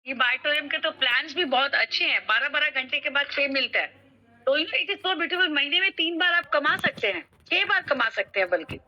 ये बायोटोरियम के तो प्लान्स भी बहुत अच्छे हैं, 12-12 घंटे के बाद पे मिलता है। तो you know it is so beautiful, महीने में 3 बार आप कमा सकते हैं, 6 बार कमा सकते हैं बल्कि।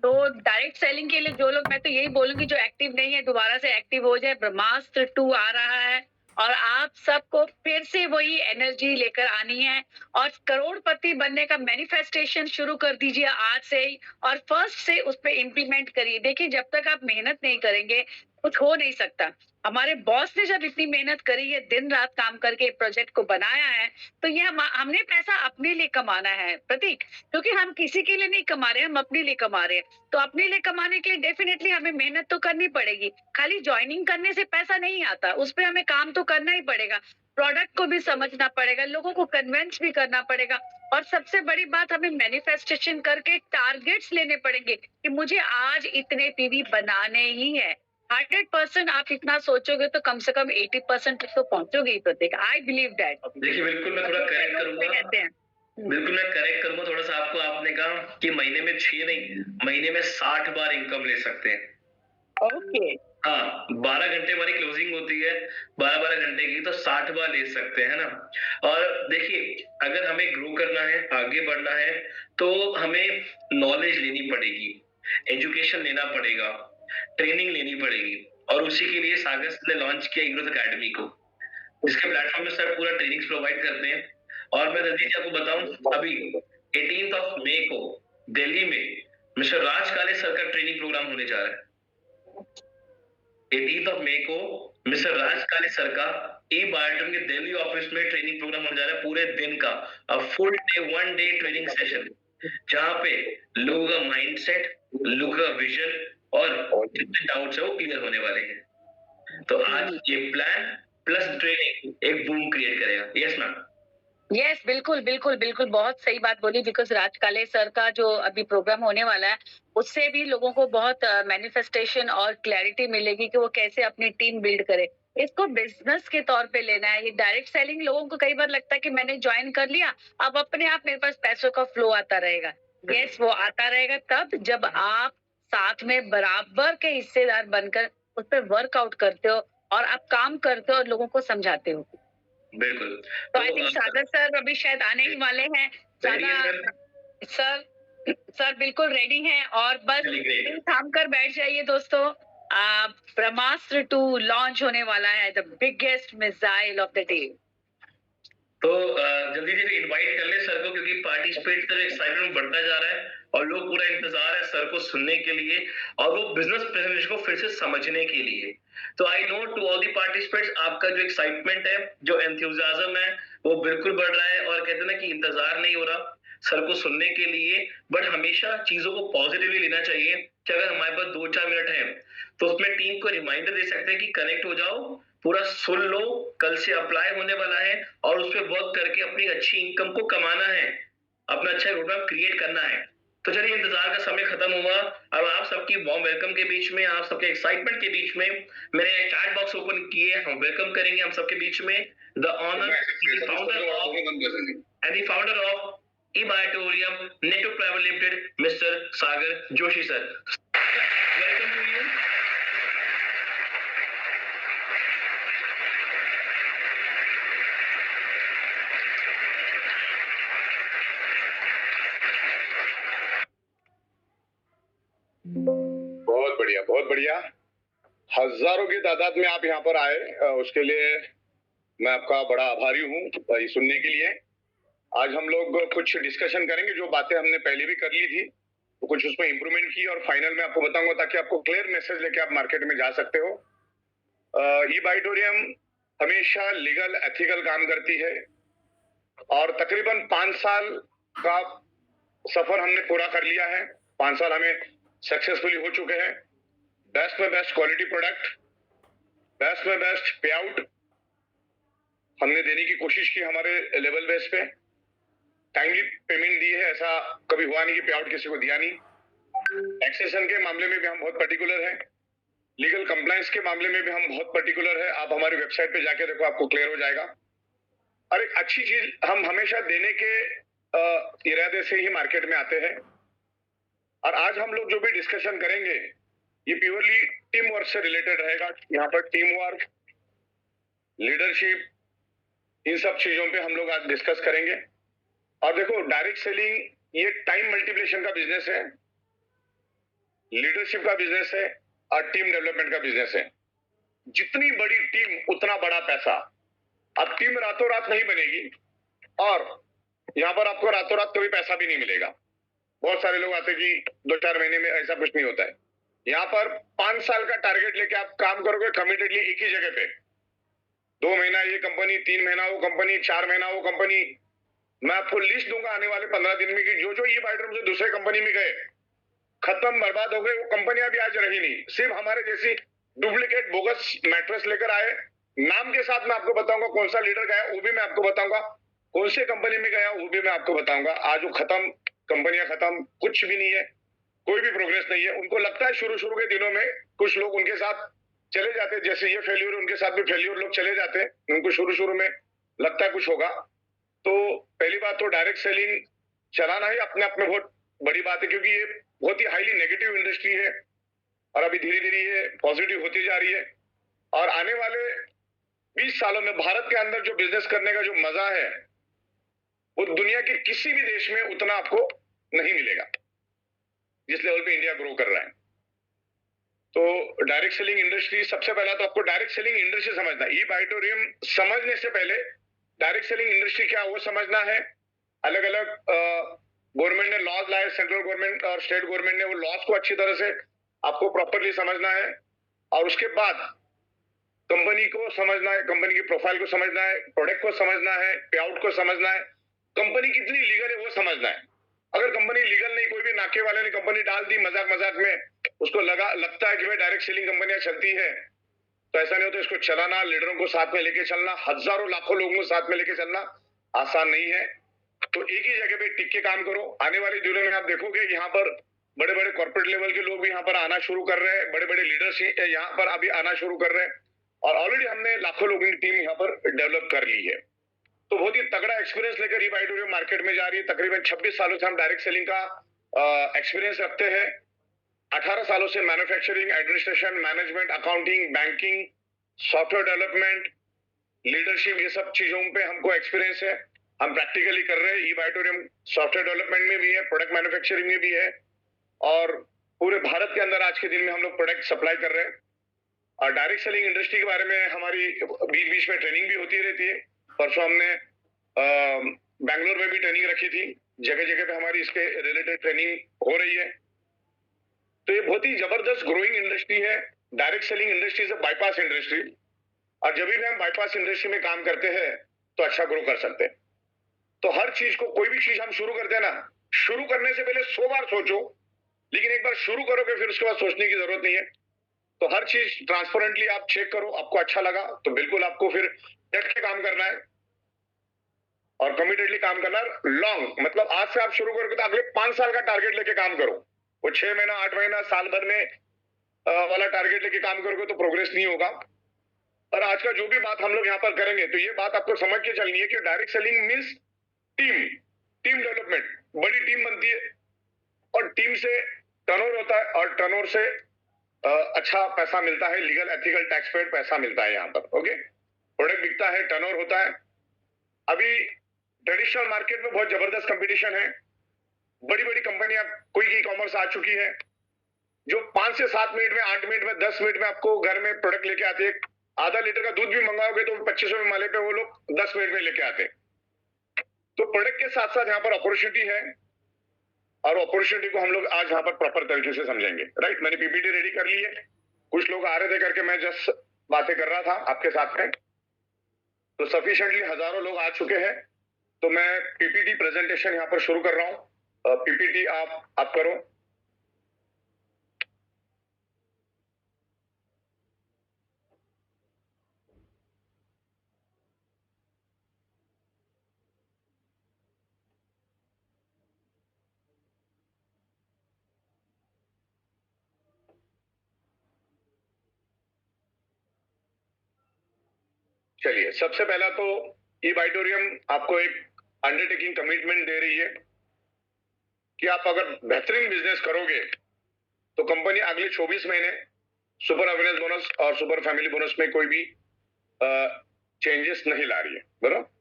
तो डायरेक्ट सेलिंग के लिए जो लोग, मैं तो यही बोलूँगी जो एक्टिव नहीं है दोबारा से एक्टिव हो जाए। ब्रह्मास्त्र 2 आ रहा है और आप सबको फिर से वही एनर्जी लेकर आनी है और करोड़पति बनने का मैनिफेस्टेशन शुरू कर दीजिए आज से ही और फर्स्ट से उस पे इम्प्लीमेंट करिए। देखिए जब तक आप मेहनत नहीं करेंगे, कुछ हो नहीं सकता। हमारे बॉस ने जब इतनी मेहनत करी है, दिन-रात काम करके प्रोजेक्ट को बनाया है, तो ये हमने पैसा अपने लिए कमाना है, प्रतीक। क्योंकि हम किसी के लिए नहीं कमा रहे हैं, हम अपने लिए कमा रहे हैं। तो अपने लिए कमाने के लिए डेफिनिटली हमें मेहनत तो करनी पड़ेगी। खाली जॉइनिंग करने से पैसा नहीं आता, उस पे हमें काम तो करना ही पड़ेगा। प्रोडक्ट को भी समझना पड़ेगा, लोगों को कन्विंस भी करना पड़ेगा और सबसे बड़ी बात हमें मैनिफेस्टेशन करके टारगेट्स लेने पड़ेंगे कि मुझे आज इतने पीवी बनाने ही है। 100% आप इतना सोचोगे तो कम से कम 80% तक तो पहुंचोगे ही प्रतीक। I believe that. देखिए बिल्कुल मैं थोड़ा करेक्ट करूंगा। कहते हैं। बिल्कुल मैं करेक्ट करूंगा थोड़ा सा आपको। आपने कहा कि महीने में 6 नहीं, महीने में 60 बार इनकम ले सकते हैं। ओके। हाँ, 12 घंटे हमारी क्लोजिंग होती है, 12-12 घंटे की, तो 60 बार ले सकते हैं ना। और देखिए अगर हमें ग्रो करना है, आगे बढ़ना है, तो हमें नॉलेज लेनी पड़ेगी, एजुकेशन लेना पड़ेगा, ट्रेनिंग लेनी पड़ेगी। और उसी के लिए सागर सर ने लॉन्च किया इग्रोथ अकेडमी को, जिसके प्लेटफॉर्म में सर पूरा ट्रेनिंग्स प्रोवाइड करते हैं। और मैं रजनी जी आपको बताऊं, अभी 18th ऑफ मई को दिल्ली में मिस्टर राज काले सर का ट्रेनिंग प्रोग्राम होने जा रहा है। 18th ऑफ मई को मिस्टर राज काले सर का ई बायोटन के दिल्ली ऑफिस में ट्रेनिंग प्रोग्राम होने जा रहा है, पूरे दिन का full day 1 day training session, जहां पे लोगों का माइंडसेट, लोगों का विजन और जितने डाउट्स है वो क्लियर होने वाले हैं। तो आज ये प्लान प्लस ट्रेनिंग एक बूम क्रिएट करेगा। Yes ma'am. यस, बिल्कुल, बिल्कुल, बिल्कुल, बहुत सही बात बोली बिकॉज़ राज काले सर का जो अभी प्रोग्राम होने वाला है, उससे भी लोगों को बहुत मैनिफेस्टेशन और क्लैरिटी मिलेगी कि वो कैसे अपनी टीम बिल्ड करें। इसको बिज़नेस के तौर पे लेना है, ये डायरेक्ट सेलिंग लोगों को कई बार लगता है कि मैंने जॉइन कर लिया, अब अपने आप मेरे पास पैसों का फ्लो आता रहेगा। यस, वो आता रहेगा तब जब आप साथ में बराबर के हिस्सेदार बनकर उस पे वर्कआउट करते हो और आप काम करते हो और लोगों को समझाते हो। बिल्कुल। तो आई थिंक सागर सर अभी शायद आने ही वाले हैं। रेडी है ज़्यादा सर? सर सर बिल्कुल रेडी हैं और बस चलिए ग्रेट। दिल थाम कर बैठ जाइए दोस्तों। ब्रह्मास्त्र 2 लॉन्च होने वाला है, the biggest missile of the day. तो जल्दी से इनवाइट कर ले सर को, क्योंकि पार्टिसिपेट का एक्साइटमेंट बढ़ता जा रहा है और लोग पूरा इंतजार है सर को सुनने के लिए और वो बिजनेस प्रेजेंटेशन को फिर से समझने के लिए। तो I know to all the participants, आपका जो एक्साइटमेंट है, जो एंथुसियाज्म है, वो बिल्कुल बढ़ रहा है। और कहते हैं ना कि इंतजार नहीं हो रहा सर को सुनने के लिए, बट हमेशा चीजों को पॉजिटिवली लेना चाहिए कि अगर हमारे पास 2-4 मिनट है तो उसमें टीम को रिमाइंडर दे सकते हैं कि कनेक्ट हो जाओ, पूरा सुन लो, कल से अप्लाई होने वाला है और उस पर वर्क करके अपनी अच्छी इनकम को कमाना है, अपना अच्छा रोडमैप क्रिएट करना है। तो चलिए इंतजार का समय खत्म हुआ। अब आप सबकी वार्म वेलकम के बीच में, आप सबके एक्साइटमेंट के बीच में मैंने चैट बॉक्स ओपन किए, हम वेलकम करेंगे हम सबके बीच में the honour founder of E बायोटोरियम network private limited mister Sagar Joshi sir. Welcome to you. बहुत बढ़िया, बहुत बढ़िया। हजारों की तादाद में आप यहाँ पर आए, उसके लिए मैं आपका बड़ा आभारी हूँ ये सुनने के लिए। आज हम लोग कुछ डिस्कशन करेंगे, जो बातें हमने पहले भी कर ली थी तो कुछ उसमें इंप्रूवमेंट की और फाइनल में आपको बताऊंगा, ताकि आपको क्लियर मैसेज लेके आप मार्केट में जा सकते हो। ई बायोटोरियम हमेशा लीगल एथिकल काम करती है और तकरीबन 5 साल का सफर हमने पूरा कर लिया है। 5 साल हमें सक्सेसफुली हो चुके हैं। बेस्ट में बेस्ट क्वालिटी प्रोडक्ट, बेस्ट में बेस्ट पे आउट हमने देने की कोशिश की हमारे लेवल बेस पे। टाइमली पेमेंट दी है, ऐसा कभी हुआ नहीं कि पे आउट किसी को दिया नहीं। टैक्सेशन के मामले में भी हम बहुत पर्टिकुलर हैं, लीगल कंप्लायंस के मामले में भी हम बहुत पर्टिकुलर है। आप हमारी वेबसाइट पे जाके देखो, आपको क्लियर हो जाएगा। और एक अच्छी चीज, हम हमेशा देने के इरादे से ही मार्केट में आते हैं। और आज हम लोग जो भी डिस्कशन करेंगे ये प्योरली टीम वर्क से रिलेटेड रहेगा। यहाँ पर टीम वर्क, लीडरशिप, इन सब चीजों पे हम लोग आज डिस्कस करेंगे। और देखो, डायरेक्ट सेलिंग ये टाइम मल्टीप्लिकेशन का बिजनेस है, लीडरशिप का बिजनेस है और टीम डेवलपमेंट का बिजनेस है। जितनी बड़ी टीम उतना बड़ा पैसा। अब टीम रातों रात नहीं बनेगी और यहाँ पर आपको रातों रात कभी पैसा भी नहीं मिलेगा। बहुत सारे लोग आते कि 2-4 महीने में, ऐसा कुछ नहीं होता है। यहाँ पर 5 साल का टारगेट लेके आप काम करोगे कमिटेडली एक ही जगह पे। 2 महीना ये कंपनी, 3 महीना वो कंपनी, 4 महीना वो कंपनी। मैं आपको लिस्ट दूंगा आने वाले 15 दिन में कि जो जो ये बाइटरूम से दूसरे कंपनी में गए, खत्म, बर्बाद हो गए, वो कंपनियां भी आज रही नहीं। सिर्फ हमारे जैसी डुप्लीकेट बोगस मैट्रेस लेकर आए। नाम के साथ मैं आपको बताऊंगा कौन सा लीडर गया वो भी मैं आपको बताऊंगा, कौन से कंपनी में गया वो भी मैं आपको बताऊंगा। आज वो खत्म, कंपनियां खत्म, कुछ भी नहीं है, कोई भी प्रोग्रेस नहीं है। उनको लगता है शुरू शुरू के दिनों में कुछ लोग उनके साथ चले जाते, जैसे ये फेल्यूर, उनके साथ भी फेल्यूर लोग चले जाते हैं। उनको शुरू शुरू में लगता है कुछ होगा। तो पहली बात तो डायरेक्ट सेलिंग चलाना ही अपने आप में बहुत बड़ी बात है, क्योंकि ये बहुत ही हाईली नेगेटिव इंडस्ट्री है और अभी धीरे धीरे ये पॉजिटिव होती जा रही है। और आने वाले 20 सालों में भारत के अंदर जो बिजनेस करने का जो मजा है वो दुनिया के किसी भी देश में उतना आपको नहीं मिलेगा, जिस लेवल पे इंडिया ग्रो कर रहा है। तो डायरेक्ट सेलिंग इंडस्ट्री, सबसे पहला तो आपको डायरेक्ट सेलिंग इंडस्ट्री समझना है। ई बाइटोरियम समझने से पहले डायरेक्ट सेलिंग इंडस्ट्री क्या है वो समझना है। अलग अलग गवर्नमेंट ने लॉज लाए, सेंट्रल गवर्नमेंट और स्टेट गवर्नमेंट ने वो लॉज को अच्छी तरह से आपको प्रॉपरली समझना है। और उसके बाद कंपनी को समझना है, कंपनी की प्रोफाइल को समझना है, प्रोडक्ट को समझना है, पे आउट को समझना है, कंपनी कितनी लीगल है वो समझना है। अगर कंपनी लीगल नहीं, कोई भी नाके वाले ने कंपनी डाल दी मजाक मजाक में, उसको लगता है कि भाई डायरेक्ट सेलिंग कंपनियां चलती है, तो ऐसा नहीं होता। इसको चलाना, लीडरों को साथ में लेके चलना, हजारों लाखों लोगों को साथ में लेके चलना आसान नहीं है। तो एक ही जगह पे टिक के काम करो। आने वाले दिनों में आप देखोगे यहाँ पर बड़े बड़े कॉर्पोरेट लेवल के लोग भी यहाँ पर आना शुरू कर रहे हैं, बड़े बड़े लीडर्स यहाँ पर अभी आना शुरू कर रहे हैं और ऑलरेडी हमने लाखों लोगों की टीम यहाँ पर डेवलप कर ली है। तो बहुत ही तगड़ा एक्सपीरियंस लेकर ई बाइटोरियम मार्केट में जा रही है। तकरीबन 26 सालों से हम डायरेक्ट सेलिंग का एक्सपीरियंस रखते हैं। 18 सालों से manufacturing, administration, management, accounting, banking, software development, leadership, ये सब चीजों पे हमको एक्सपीरियंस है। हम प्रैक्टिकली कर रहे हैं। ई बाइटोरियम सॉफ्टवेयर डेवलपमेंट में भी है, प्रोडक्ट मैन्युफैक्चरिंग में भी है और पूरे भारत के अंदर आज के दिन में हम लोग प्रोडक्ट सप्लाई कर रहे हैं। और डायरेक्ट सेलिंग इंडस्ट्री के बारे में हमारी बीच बीच में ट्रेनिंग भी होती रहती है। परसों हमने बैंगलोर में भी ट्रेनिंग रखी थी, जगह जगह पे हमारी इसके रिलेटेड ट्रेनिंग हो रही है। तो ये बहुत ही जबरदस्त ग्रोइंग इंडस्ट्री है। डायरेक्ट सेलिंग इंडस्ट्री से बाईपास इंडस्ट्री, और जब भी हम बाईपास इंडस्ट्री में काम करते हैं तो अच्छा ग्रो कर सकते हैं। तो हर चीज को, कोई भी चीज हम शुरू करते हैं ना, शुरू करने से पहले 100 बार सोचो, लेकिन एक बार शुरू करोगे फिर उसके बाद सोचने की जरूरत नहीं है। तो हर चीज ट्रांसपेरेंटली आप चेक करो, आपको अच्छा लगा तो बिल्कुल आपको फिर डट के काम करना है और कमिटेडली काम करना है। लॉन्ग मतलब आज से आप शुरू करोगे तो अगले 5 साल का टारगेट लेके काम करो। वो 6 महीना, 8 महीना, साल भर में वाला टारगेट लेके काम करोगे तो प्रोग्रेस नहीं होगा। और आज का जो भी बात हम लोग यहाँ पर करेंगे तो ये बात आपको समझ के चलनी है कि direct selling means team development. बड़ी टीम बनती है और टीम से टर्नओवर होता है और टर्नओवर से अच्छा पैसा मिलता है, लीगल एथिकल टैक्स पेड पैसा मिलता है यहाँ पर। ओके, प्रोडक्ट बिकता है, टर्नओवर होता है। अभी ट्रेडिशनल मार्केट में बहुत जबरदस्त कंपटीशन है। बड़ी बड़ी कंपनियां, कोई ई कॉमर्स आ चुकी है जो 5 से 7 मिनट में, 8 मिनट में, 10 मिनट में आपको घर में प्रोडक्ट लेके आते हैं। आधा लीटर का दूध भी मंगाओगे तो 2500 में माले पे वो लोग 10 मिनट में लेके आते हैं। तो प्रोडक्ट के साथ साथ यहाँ पर अपॉर्चुनिटी है और अपॉर्चुनिटी को हम लोग आज यहाँ पर प्रॉपर तरीके से समझेंगे। राइट, मैंने पीपीटी रेडी कर ली है। कुछ लोग आ रहे थे करके मैं जस्ट बातें कर रहा था आपके साथ में, तो सफिशिएंटली हजारों लोग आ चुके हैं। तो मैं पीपीटी प्रेजेंटेशन यहाँ पर शुरू कर रहा हूँ। पीपीटी आप करो। चलिए, सबसे पहला तो ई बाइटोरियम आपको एक अंडरटेकिंग कमिटमेंट दे रही है कि आप अगर बेहतरीन बिजनेस करोगे तो कंपनी अगले 24 महीने सुपर अवेयरनेस बोनस और सुपर फैमिली बोनस में कोई भी चेंजेस नहीं ला रही है, बराबर।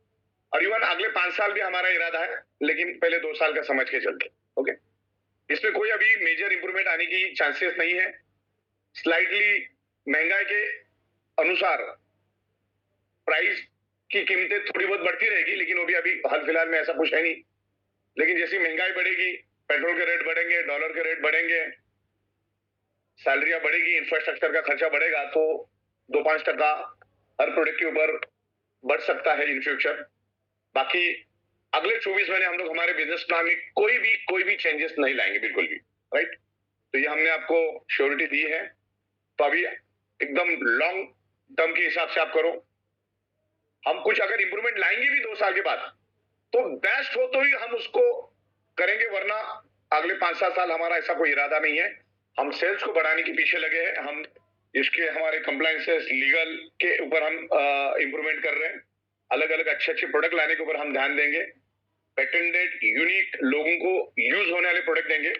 और इवन अगले 5 साल भी हमारा इरादा है, लेकिन पहले 2 साल का समझ के चलते, ओके। इसमें कोई अभी मेजर इंप्रूवमेंट आने की चांसेस नहीं है। स्लाइटली महंगाई के अनुसार प्राइस की कीमतें थोड़ी बहुत बढ़ती रहेगी, लेकिन वो भी अभी हाल फिलहाल में ऐसा कुछ है नहीं। लेकिन जैसी महंगाई बढ़ेगी, पेट्रोल के रेट बढ़ेंगे, डॉलर के रेट बढ़ेंगे, सैलरियां बढ़ेगी, इंफ्रास्ट्रक्चर का खर्चा बढ़ेगा, तो 2-5% हर प्रोडक्ट के ऊपर बढ़ सकता है इन फ्यूचर। बाकी अगले 24 महीने हम लोग हमारे बिजनेस प्लान में कोई भी चेंजेस नहीं लाएंगे, बिल्कुल भी, राइट। तो ये हमने आपको श्योरिटी दी है। तो अभी एकदम लॉन्ग टर्म के हिसाब से आप करो। हम कुछ अगर इंप्रूवमेंट लाएंगे भी 2 साल के बाद, तो बेस्ट हो तो ही हम उसको करेंगे, वरना अगले 5-7 साल हमारा ऐसा कोई इरादा नहीं है। हम सेल्स को बढ़ाने के पीछे लगे हैं। हम इसके हमारे कंप्लायंसेस, लीगल के ऊपर हम इंप्रूवमेंट कर रहे हैं। अलग अलग अच्छे प्रोडक्ट लाने के ऊपर हम ध्यान देंगे। पेटेंटेड, यूनिक, लोगों को यूज होने वाले प्रोडक्ट देंगे,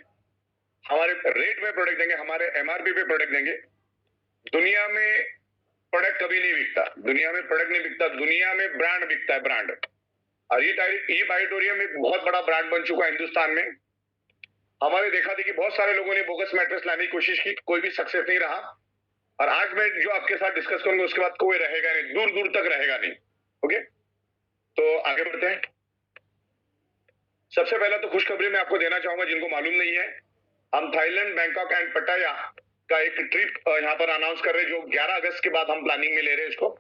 हमारे रेट में प्रोडक्ट देंगे, हमारे MRP पे प्रोडक्ट देंगे। दुनिया में प्रोडक्ट कभी नहीं बिकता, दुनिया में प्रोडक्ट नहीं बिकता, दुनिया में ब्रांड बिकता है, ब्रांड। और ये बायोटोरियम एक बहुत बड़ा ब्रांड बन चुका है हिंदुस्तान में। हमारे देखा देखी बहुत सारे लोगों ने बोगस मैट्रेस लाने की कोशिश की, कोई भी सक्सेस नहीं रहा। और आज मैं जो आपके साथ डिस्कस करूंगा उसके बाद कोई रहेगा नहीं, दूर दूर तक रहेगा नहीं, ओके। तो आगे बढ़ते हैं। सबसे पहला तो खुशखबरी मैं आपको देना चाहूंगा, जिनको मालूम नहीं है, हम थाईलैंड, बैंकॉक एंड पटाया का एक ट्रिप यहाँ पर अनाउंस कर रहे हैं, जो 11 अगस्त के बाद हम प्लानिंग में ले रहे हैं इसको।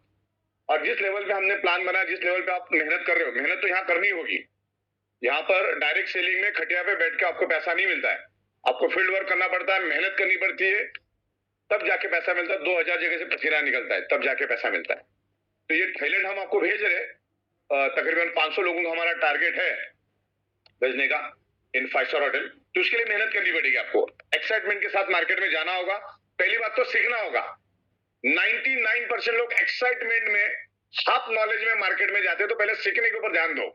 और जिस लेवल पे हमने प्लान बनाया, जिस लेवल पे आप मेहनत कर रहे हो, मेहनत तो यहाँ करनी होगी। यहाँ पर डायरेक्ट सेलिंग में खटिया पे बैठ के आपको पैसा नहीं मिलता है, आपको फील्ड वर्क करना पड़ता है, मेहनत करनी पड़ती है, तब जाके पैसा मिलता है। 2000 जगह से पसीना निकलता है, तब जाके पैसा मिलता है। तो ये थाईलैंड हम आपको भेज रहे हैं। तकरीबन 500 लोगों का हमारा टारगेट है भेजने का इन 5 स्टार होटल। तो उसके लिए मेहनत करनी पड़ेगी आपको, एक्साइटमेंट के साथ मार्केट में जाना होगा। पहली बात तो सीखना होगा। 99% लोग एक्साइटमेंट में, हाफ नॉलेज में मार्केट में जाते हैं। तो पहले सीखने के ऊपर ध्यान दो।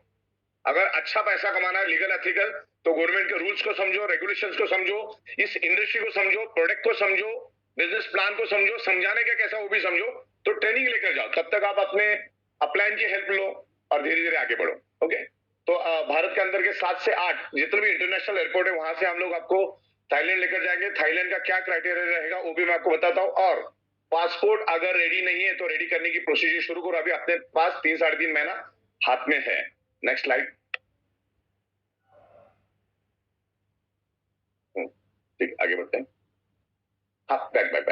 अगर अच्छा पैसा कमाना है लीगल एथिकल, तो गवर्नमेंट के रूल्स को समझो, रेगुलेशंस को समझो, इस इंडस्ट्री को समझो, प्रोडक्ट को समझो, बिजनेस प्लान को समझो, समझाने का कैसा वो भी समझो। तो ट्रेनिंग लेकर जाओ, तब तक आप अपने अपलाइन की हेल्प लो और धीरे धीरे आगे बढ़ो, ओके। तो भारत के अंदर के 7 से 8 जितने भी इंटरनेशनल एयरपोर्ट है, वहां से हम लोग आपको थाईलैंड लेकर जाएंगे। थाईलैंड का क्या क्राइटेरिया रहेगा वो भी मैं आपको बताता हूँ। और पासपोर्ट अगर रेडी नहीं है तो रेडी करने की प्रोसीजर शुरू करो। अभी अपने पास 3-3.5 महीना हाथ में है। Next slide. ठीक, आगे बढ़ते हैं। हाँ, बैक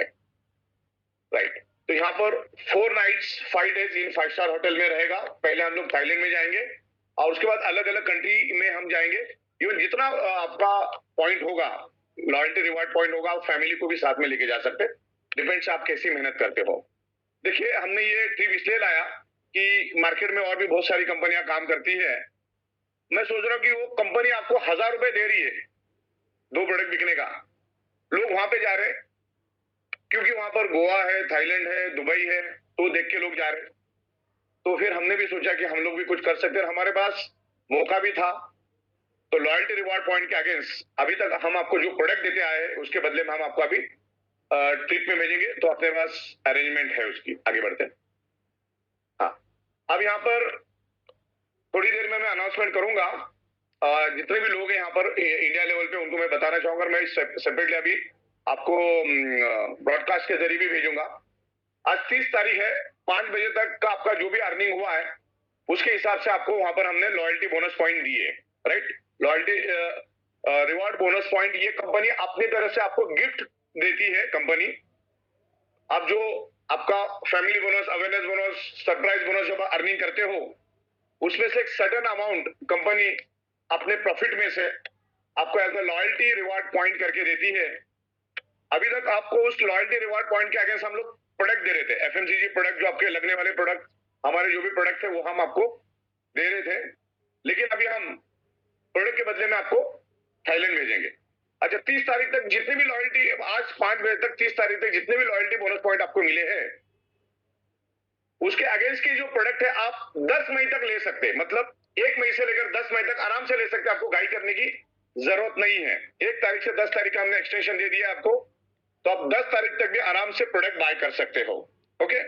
राइट। तो यहाँ पर 4 nights 5 days in 5 star hotel में रहेगा। पहले हम लोग थाईलैंड में जाएंगे और उसके बाद अलग अलग कंट्री में हम जाएंगे। इवन जितना आपका पॉइंट होगा, लॉयल्टी रिवार्ड पॉइंट होगा, आप फैमिली को भी साथ में लेके जा सकते। डिपेंड्स आप कैसी मेहनत करते हो। देखिए, हमने ये ट्रिप इसलिए लाया कि मार्केट में और भी बहुत सारी कंपनियां काम करती है। मैं सोच रहा हूँ कि वो कंपनी आपको 1000 रुपए दे रही है 2 प्रोडक्ट बिकने का, लोग वहां पे जा रहे हैं क्योंकि वहां पर गोवा है, थाईलैंड है, दुबई है, तो देख के लोग जा रहे हैं। तो फिर हमने भी सोचा कि हम लोग भी कुछ कर सकते हैं। हमारे पास मौका भी था। तो लॉयल्टी रिवार्ड पॉइंट के अगेंस्ट अभी तक हम आपको जो प्रोडक्ट देते आए हैं, उसके बदले में हम आपको अभी ट्रिप में भेजेंगे। तो अपने पास अरेंजमेंट है उसकी। आगे बढ़ते हैं। हाँ, अब यहाँ पर थोड़ी देर में मैं अनाउंसमेंट करूंगा। जितने भी लोग हैं यहाँ पर इंडिया लेवल पे, उनको मैं बताना चाहूंगा। मैं सेपरेटली अभी आपको ब्रॉडकास्ट के जरिए भी भेजूंगा। आज 30 तारीख है, 5 बजे तक का आपका जो भी अर्निंग हुआ है, उसके हिसाब से आपको वहां पर हमने लॉयल्टी बोनस पॉइंट दिए, right. Loyalty reward bonus point ये कंपनी अपनी तरफ से आपको गिफ्ट देती है। कंपनी आप जो आपका family bonus, awareness bonus, surprise bonus जब अर्निंग करते हो, उसमें से एक सर्टेन अमाउंट कंपनी अपने प्रॉफिट में से आपको as a loyalty reward point करके देती है। अभी तक आपको उस लॉयल्टी रिवार्ड पॉइंट के अगेंस्ट हम लोग प्रोडक्ट दे रहे थे, FMCG प्रोडक्ट, जो आपके लगने वाले प्रोडक्ट, हमारे जो भी प्रोडक्ट थे वो हम आपको दे रहे थे। लेकिन अभी हम प्रोडक्ट के बदले में आपको थाईलैंड भेजेंगे। अच्छा, 30 तारीख तक जितने भी लॉयल्टी, आज 5 बजे तक 30 तारीख तक जितने भी लॉयल्टी बोनस पॉइंट आपको मिले हैं, उसके अगेंस्ट की जो प्रोडक्ट है आप 10 मई तक ले सकते हैं। मतलब 1 मई से लेकर 10 मई तक आराम से ले सकते हैं। आपको गाइड करने की जरूरत नहीं है। 1 तारीख से 10 तारीख का हमने एक्सटेंशन दे दिया आपको, तो आप 10 तारीख तक भी आराम से प्रोडक्ट बाय कर सकते हो, ओके।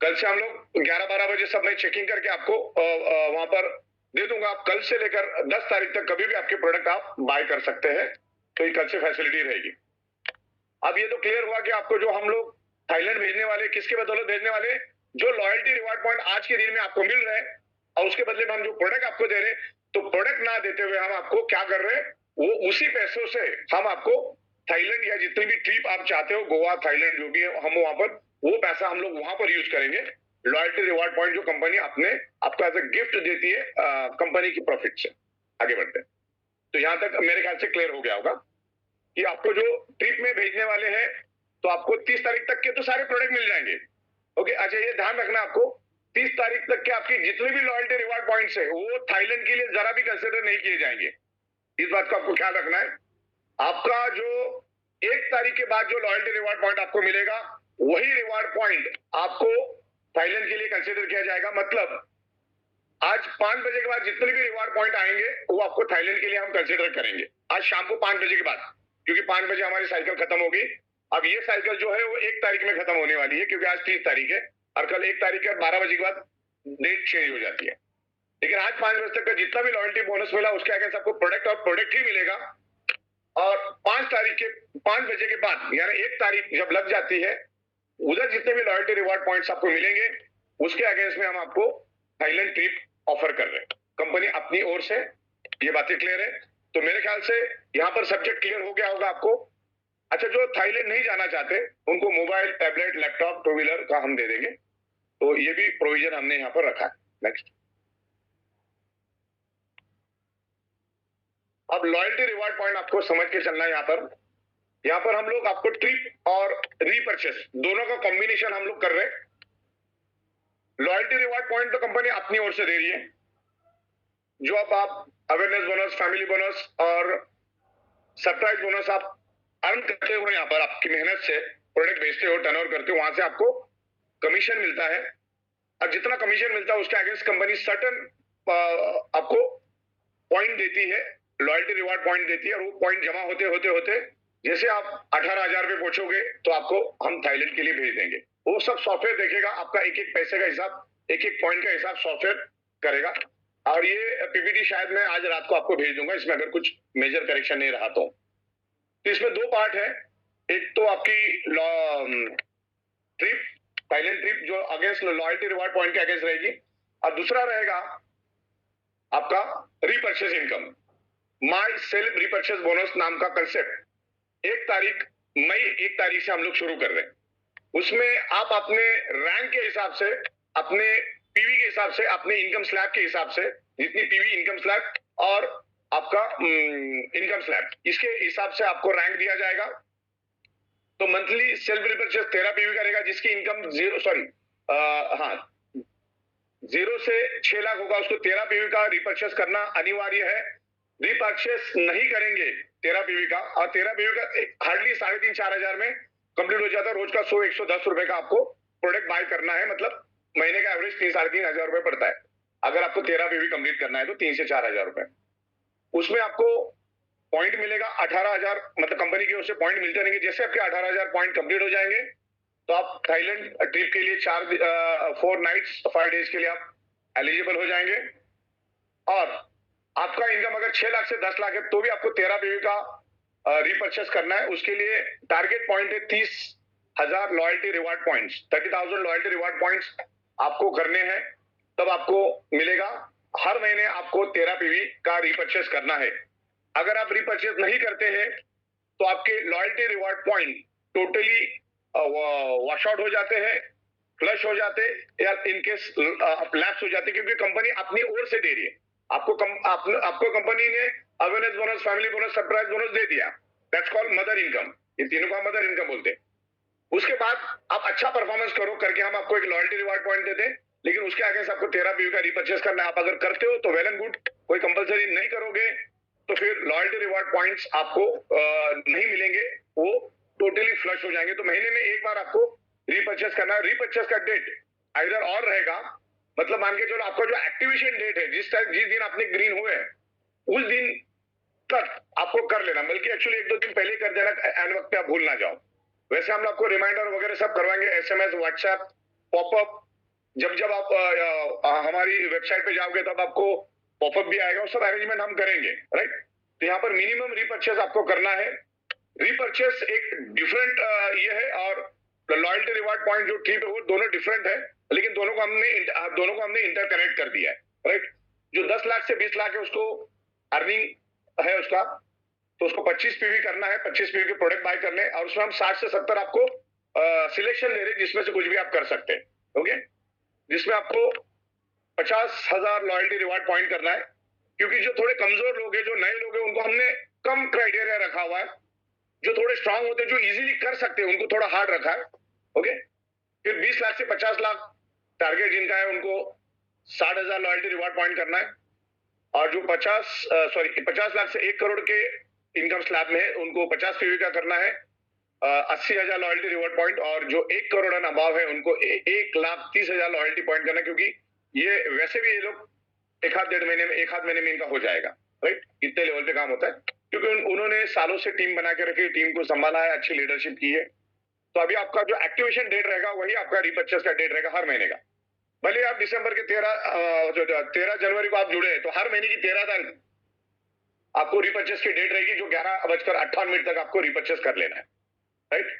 कल से हम लोग 11-12 बजे सब मैं चेकिंग करके आपको वहां पर दे दूंगा। आप कल से लेकर 10 तारीख तक कभी भी आपके प्रोडक्ट आप बाय कर सकते हैं, तो ये कल से फैसिलिटी रहेगी। अब ये तो क्लियर हुआ कि आपको जो हम लोग थाईलैंड भेजने वाले, किसके बदौलत भेजने वाले, जो लॉयल्टी रिवार्ड पॉइंट आज के दिन में आपको मिल रहे हैं और उसके बदले में हम जो प्रोडक्ट आपको दे रहे हैं, तो प्रोडक्ट ना देते हुए हम आपको क्या कर रहे हैं, वो उसी पैसों से हम आपको थाईलैंड या जितनी भी ट्रिप आप चाहते हो, गोवा थाईलैंड जो भी है, हम वहां पर वो पैसा हम लोग वहां पर यूज करेंगे। लॉयल्टी रिवार्ड पॉइंट जो कंपनी अपने आपको एज ए गिफ्ट देती है कंपनी की प्रॉफिट से। आगे बढ़ते हैं। तो यहां तक मेरे ख्याल से क्लियर हो गया होगा कि आपको जो ट्रिप में भेजने वाले हैं, तो आपको 30 तारीख तक के तो सारे प्रोडक्ट मिल जाएंगे। ओके, अच्छा ये ध्यान रखना आपको, 30 तारीख तक के आपकी जितने भी लॉयल्टी रिवार्ड पॉइंट्स है वो थाईलैंड के लिए जरा भी कंसिडर नहीं किए जाएंगे। इस बात का आपको ख्याल रखना है। आपका जो 1 तारीख के बाद जो लॉयल्टी रिवार्ड पॉइंट आपको मिलेगा, वही रिवार्ड पॉइंट आपको थाईलैंड के लिए कंसिडर किया जाएगा। मतलब आज 5 बजे के बाद जितने भी रिवार्ड पॉइंट आएंगे वो आपको थाईलैंड के लिए हम कंसिडर करेंगे आज शाम को 5 बजे के बाद, क्योंकि 5 बजे हमारी साइकिल खत्म होगी। अब ये साइकिल जो है वो 1 तारीख में खत्म होने वाली है, क्योंकि आज 30 तारीख है और कल 1 तारीख के 12 बजे के बाद डेट चेंज हो जाती है। लेकिन आज 5 बजे तक का जितना भी लॉयल्टी बोनस मिला उसके आगे आपको प्रोडक्ट और प्रोडक्ट ही मिलेगा। और 5 तारीख के 5 बजे के बाद यानी 1 तारीख जब लग जाती है, उधर जितने भी लॉयल्टी रिवार्ड पॉइंट्स आपको मिलेंगे उसके अगेंस्ट में हम आपको थाईलैंड ट्रिप ऑफर कर रहे हैं कंपनी अपनी ओर से। ये बातें क्लियर है? तो मेरे ख्याल से यहाँ पर सब्जेक्ट क्लियर हो गया होगा आपको। अच्छा, जो थाईलैंड नहीं जाना चाहते उनको मोबाइल, टैबलेट, लैपटॉप, 2 व्हीलर का हम दे देंगे, तो ये भी प्रोविजन हमने यहाँ पर रखा है। नेक्स्ट, अब लॉयल्टी रिवार्ड पॉइंट आपको समझ के चलना है। यहाँ पर हम लोग आपको ट्रिप और रीपर्चेस दोनों का कॉम्बिनेशन हम लोग कर रहे हैं। लॉयल्टी रिवार्ड पॉइंट तो कंपनी अपनी ओर से दे रही है, जो अब आप अवेयरनेस बोनस, फैमिली बोनस और सरप्राइज बोनस आप अर्न करते हो, यहाँ पर आपकी मेहनत से प्रोडक्ट बेचते हो, टर्नओवर करते हो, वहां से आपको कमीशन मिलता है। और जितना कमीशन मिलता है उसके अगेंस्ट कंपनी सर्टन आपको पॉइंट देती है, लॉयल्टी रिवार्ड पॉइंट देती है। और वो पॉइंट जमा होते होते होते जैसे आप 18,000 पे पहुंचोगे तो आपको हम थाईलैंड के लिए भेज देंगे। वो सब सॉफ्टवेयर देखेगा, आपका एक एक पैसे का हिसाब, एक एक पॉइंट का हिसाब सॉफ्टवेयर करेगा। और ये पीपीटी शायद मैं आज रात को आपको भेज दूंगा, इसमें अगर कुछ मेजर करेक्शन नहीं रहा तो। इसमें 2 पार्ट है। एक तो आपकी ट्रिप, थाईलैंड ट्रिप जो अगेंस्ट लॉयल्टी रिवार्ड पॉइंट के अगेंस्ट रहेगी, और दूसरा रहेगा आपका repurchase income, my self repurchase bonus नाम का कंसेप्ट। 1 तारीख मई 1 तारीख से हम लोग शुरू कर रहे हैं। उसमें आप अपने रैंक के हिसाब से, अपने पीवी के हिसाब से, अपने इनकम स्लैब के हिसाब से, जितनी पीवी, इनकम स्लैब और आपका इनकम स्लैब, इसके हिसाब से आपको रैंक दिया जाएगा। तो मंथली सेल्फ रिपर्चेस 13 पीवी करेगा, जिसकी इनकम 0 से 6 लाख होगा, उसको 13 पीवी का रिपर्चेस करना अनिवार्य है। रिपर्चेस नहीं करेंगे 13 पीवी का, और 13 पीवी का हार्डली 3,500-4 हजार में कंप्लीट हो जाता है। रोज का 100-110 रुपए का आपको प्रोडक्ट बाय करना है, मतलब महीने का एवरेज 3-3.5 हजार रुपए पड़ता है। अगर आपको 13 पीवी कंप्लीट करना है तो 3 से 4 हजार रुपए। उसमें आपको पॉइंट मिलेगा 18,000, मतलब कंपनी की ओर से पॉइंट मिलते रहेंगे। जैसे आपके 18,000 पॉइंट कंप्लीट हो जाएंगे तो आप थाईलैंड ट्रिप के लिए 4 नाइट्स 5 डेज के लिए आप एलिजिबल हो जाएंगे। और आपका इनकम अगर 6 लाख से 10 लाख है तो भी आपको 13 पीवी का रिपर्चेस करना है। उसके लिए टारगेट पॉइंट है 30,000 loyalty reward points, 30,000 loyalty reward points आपको करने हैं, तब आपको मिलेगा। हर महीने आपको 13 पीवी का रिपर्चेस करना है। अगर आप रिपर्चेस नहीं करते हैं तो आपके loyalty reward point totally wash out हो जाते हैं, फ्लश हो जाते, या इनकेस लैप्स हो जाते, क्योंकि कंपनी अपनी ओर से दे रही है आपको कंपनी ने awareness bonus, family bonus, surprise bonus दे दिया। That's called mother income. ये तीनों का मदर इनकम बोलते हैं। उसके बाद आप अच्छा परफॉर्मेंस करो करके हम आपको एक लॉयल्टी रिवार्ड पॉइंट देते हैं, लेकिन उसके आगे से आपको 13 पीवी का रिपर्चेस करना है। आप अगर करते हो तो वेल एंड गुड, कोई कंपलसरी नहीं करोगे तो फिर लॉयल्टी रिवार्ड पॉइंट्स आपको नहीं मिलेंगे, वो टोटली फ्लश हो जाएंगे। तो महीने में एक बार आपको रिपर्चेस करना है। रिपर्चेस का डेट आइदर और रहेगा, मतलब मान के चलो आपका जो एक्टिवेशन डेट है, जिस दिन आपने ग्रीन हुए उस दिन तक आपको कर लेना, बल्कि एक्चुअली 1-2 दिन पहले कर देना, एंड वक्त पे आप भूल ना जाओ। वैसे हम आपको रिमाइंडर वगैरह सब करवाएंगे, SMS, व्हाट्सएप, पॉपअप, जब जब आप हमारी वेबसाइट पे जाओगे तब आपको पॉपअप भी आएगा, और सब अरेंजमेंट हम करेंगे, राइट। तो यहाँ पर मिनिमम रीपर्चेस आपको करना है। रीपर्चेस एक डिफरेंट ये है, और लॉयल्टी रिवार्ड पॉइंट जो ठीक है वो दोनों डिफरेंट है, लेकिन दोनों को हमने इंटरकनेक्ट कर दिया है, राइट। जो 10 लाख से 20 लाख है उसको अर्निंग है उसका, तो उसको 25 पीवी करना है, 25 पीवी के प्रोडक्ट बाय करने, और उसमें हम 60 से 70 आपको सिलेक्शन दे रहे हैं जिसमें से कुछ भी आप कर सकते हैं, ओके। जिसमें आपको 50,000 लॉयल्टी रिवार्ड पॉइंट करना है, क्योंकि जो थोड़े कमजोर लोग हैं, जो नए लोग हैं, उनको हमने कम क्राइटेरिया रखा हुआ है। जो थोड़े स्ट्रांग होते हैं, जो इजीली कर सकते हैं, उनको थोड़ा हार्ड रखा है, ओके। फिर 20 लाख से 50 लाख टारगेट जिनका है उनको 60,000 लॉयल्टी रिवार्ड पॉइंट करना है, और जो 50 लाख से 1 करोड़ के इनकम स्लैब में है उनको 50 पीवी का करना है, 80,000 लॉयल्टी रिवार्ड पॉइंट, और जो 1 करोड़ एंड अबाव है उनको 1,30,000 लॉयल्टी पॉइंट करना, क्योंकि ये वैसे भी ये लोग एक आध महीने में इनका हो जाएगा, राइट। इतने लेवल पे काम होता है, क्योंकि उन्होंने सालों से टीम बना के रखी, टीम को संभाला है, अच्छी लीडरशिप की है। तो अभी आपका जो एक्टिवेशन डेट रहेगा वही आपका रीपर्चेस का डेट रहेगा हर महीने का। भले आप दिसंबर के 13 जनवरी को आप जुड़े हैं, तो हर महीने की 13 तारीख आपको रीपर्चेस की डेट रहेगी, जो 11:58 तक आपको रीपर्चेस कर लेना है, राइट।